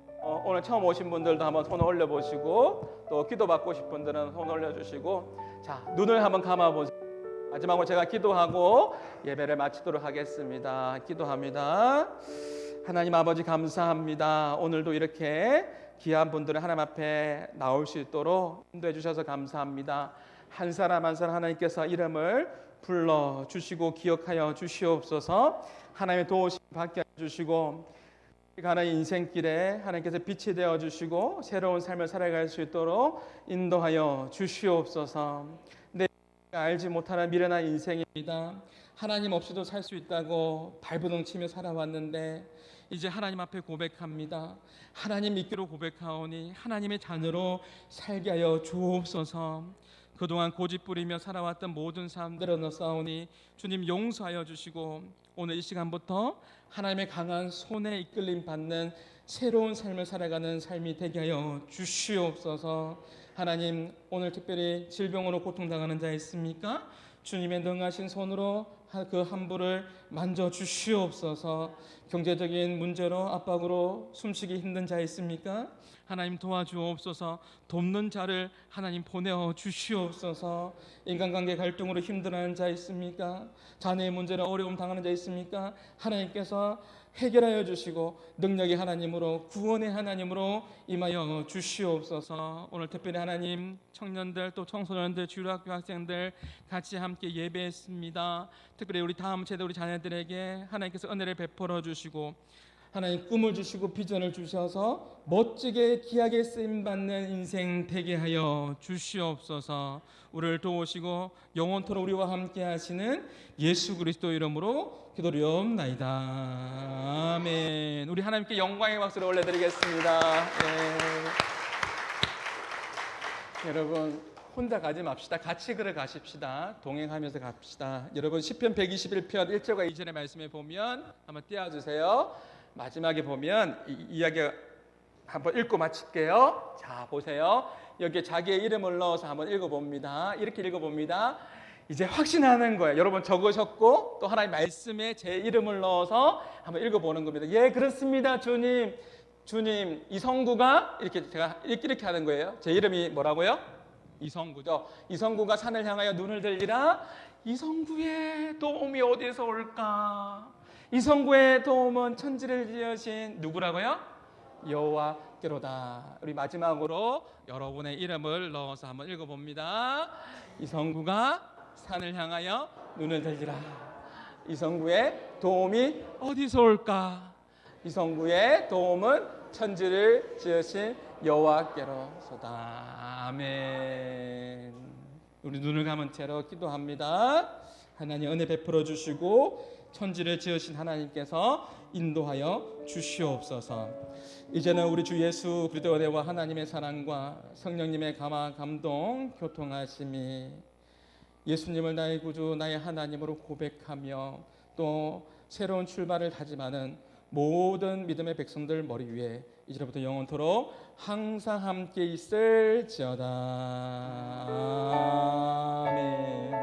오늘 처음 오신 분들도 한번 손을 올려보시고, 또 기도 받고 싶은 분들은 손 올려주시고, 자, 눈을 한번 감아보세요. 마지막으로 제가 기도하고 예배를 마치도록 하겠습니다. 기도합니다. 하나님 아버지 감사합니다. 오늘도 이렇게 귀한 분들은 하나님 앞에 나올 수 있도록 인도해 주셔서 감사합니다. 한 사람 한 사람 하나님께서 이름을 불러 주시고 기억하여 주시옵소서. 하나님의 도우심 받게 해주시고, 가는 인생길에 하나님께서 빛이 되어 주시고 새로운 삶을 살아갈 수 있도록 인도하여 주시옵소서. 내 알지 못하는 미련한 인생입니다. 하나님 없이도 살 수 있다고 발버둥치며 살아왔는데 이제 하나님 앞에 고백합니다. 하나님 믿기로 고백하오니 하나님의 자녀로 살게 하여 주옵소서. 그동안 고집부리며 살아왔던 모든 사람들을 싸우니 주님 용서하여 주시고, 오늘 이 시간부터 하나님의 강한 손에 이끌림 받는 새로운 삶을 살아가는 삶이 되게 하여 주시옵소서. 하나님, 오늘 특별히 질병으로 고통당하는 자 있습니까? 주님의 능하신 손으로 그 함부를 만져 주시옵소서. 경제적인 문제로 압박으로 숨쉬기 힘든 자 있습니까? 하나님 도와주옵소서. 돕는 자를 하나님 보내어 주시옵소서. 인간관계 갈등으로 힘들어하는 자 있습니까? 자녀의 문제로 어려움 당하는 자 있습니까? 하나님께서 해결하여 주시고 능력의 하나님으로, 구원의 하나님으로 임하여 주시옵소서. 오늘 특별히 하나님 청년들 또 청소년들 주일학교 학생들 같이 함께 예배했습니다. 특별히 우리 다음 세대 우리 자녀들에게 하나님께서 은혜를 베풀어 주시고 하나님 꿈을 주시고 비전을 주셔서 멋지게 귀하게 쓰임받는 인생 되게 하여 주시옵소서. 우리를 도우시고 영원토록 우리와 함께 하시는 예수 그리스도 이름으로 기도리옵나이다. 아멘. 우리 하나님께 영광의 박수를 올려드리겠습니다. 네. 여러분 혼자 가지 맙시다. 같이 걸어 가십시다. 동행하면서 갑시다. 여러분 시편 121편 1절과 2절의 말씀에 보면 한번 띄워주세요. 마지막에 보면 이 이야기 한번 읽고 마칠게요. 자, 보세요. 여기에 자기의 이름을 넣어서 한번 읽어봅니다. 이렇게 읽어봅니다. 이제 확신하는 거예요. 여러분 적으셨고 또 하나님 말씀에 제 이름을 넣어서 한번 읽어보는 겁니다. 예, 그렇습니다. 주님 이성구가 이렇게 제가 이렇게 하는 거예요. 제 이름이 뭐라고요? 이성구죠. 이성구가 산을 향하여 눈을 들리라. 이성구의 도움이 어디서 올까? 이성구의 도움은 천지를 지으신 누구라고요? 여호와께로다. 우리 마지막으로 여러분의 이름을 넣어서 한번 읽어봅니다. 이성구가 산을 향하여 눈을 들리라. 이성구의 도움이 어디서 올까? 이성구의 도움은 천지를 지으신 여호와께로소다. 아멘. 우리 눈을 감은 채로 기도합니다. 하나님 은혜 베풀어 주시고 천지를 지으신 하나님께서 인도하여 주시옵소서. 이제는 우리 주 예수 그리스도의 은혜와 하나님의 사랑과 성령님의 감동 교통하심이 예수님을 나의 구주 나의 하나님으로 고백하며 또 새로운 출발을 다짐하는 모든 믿음의 백성들 머리 위에 이제부터 영원토록 항상 함께 있을지어다. 아멘.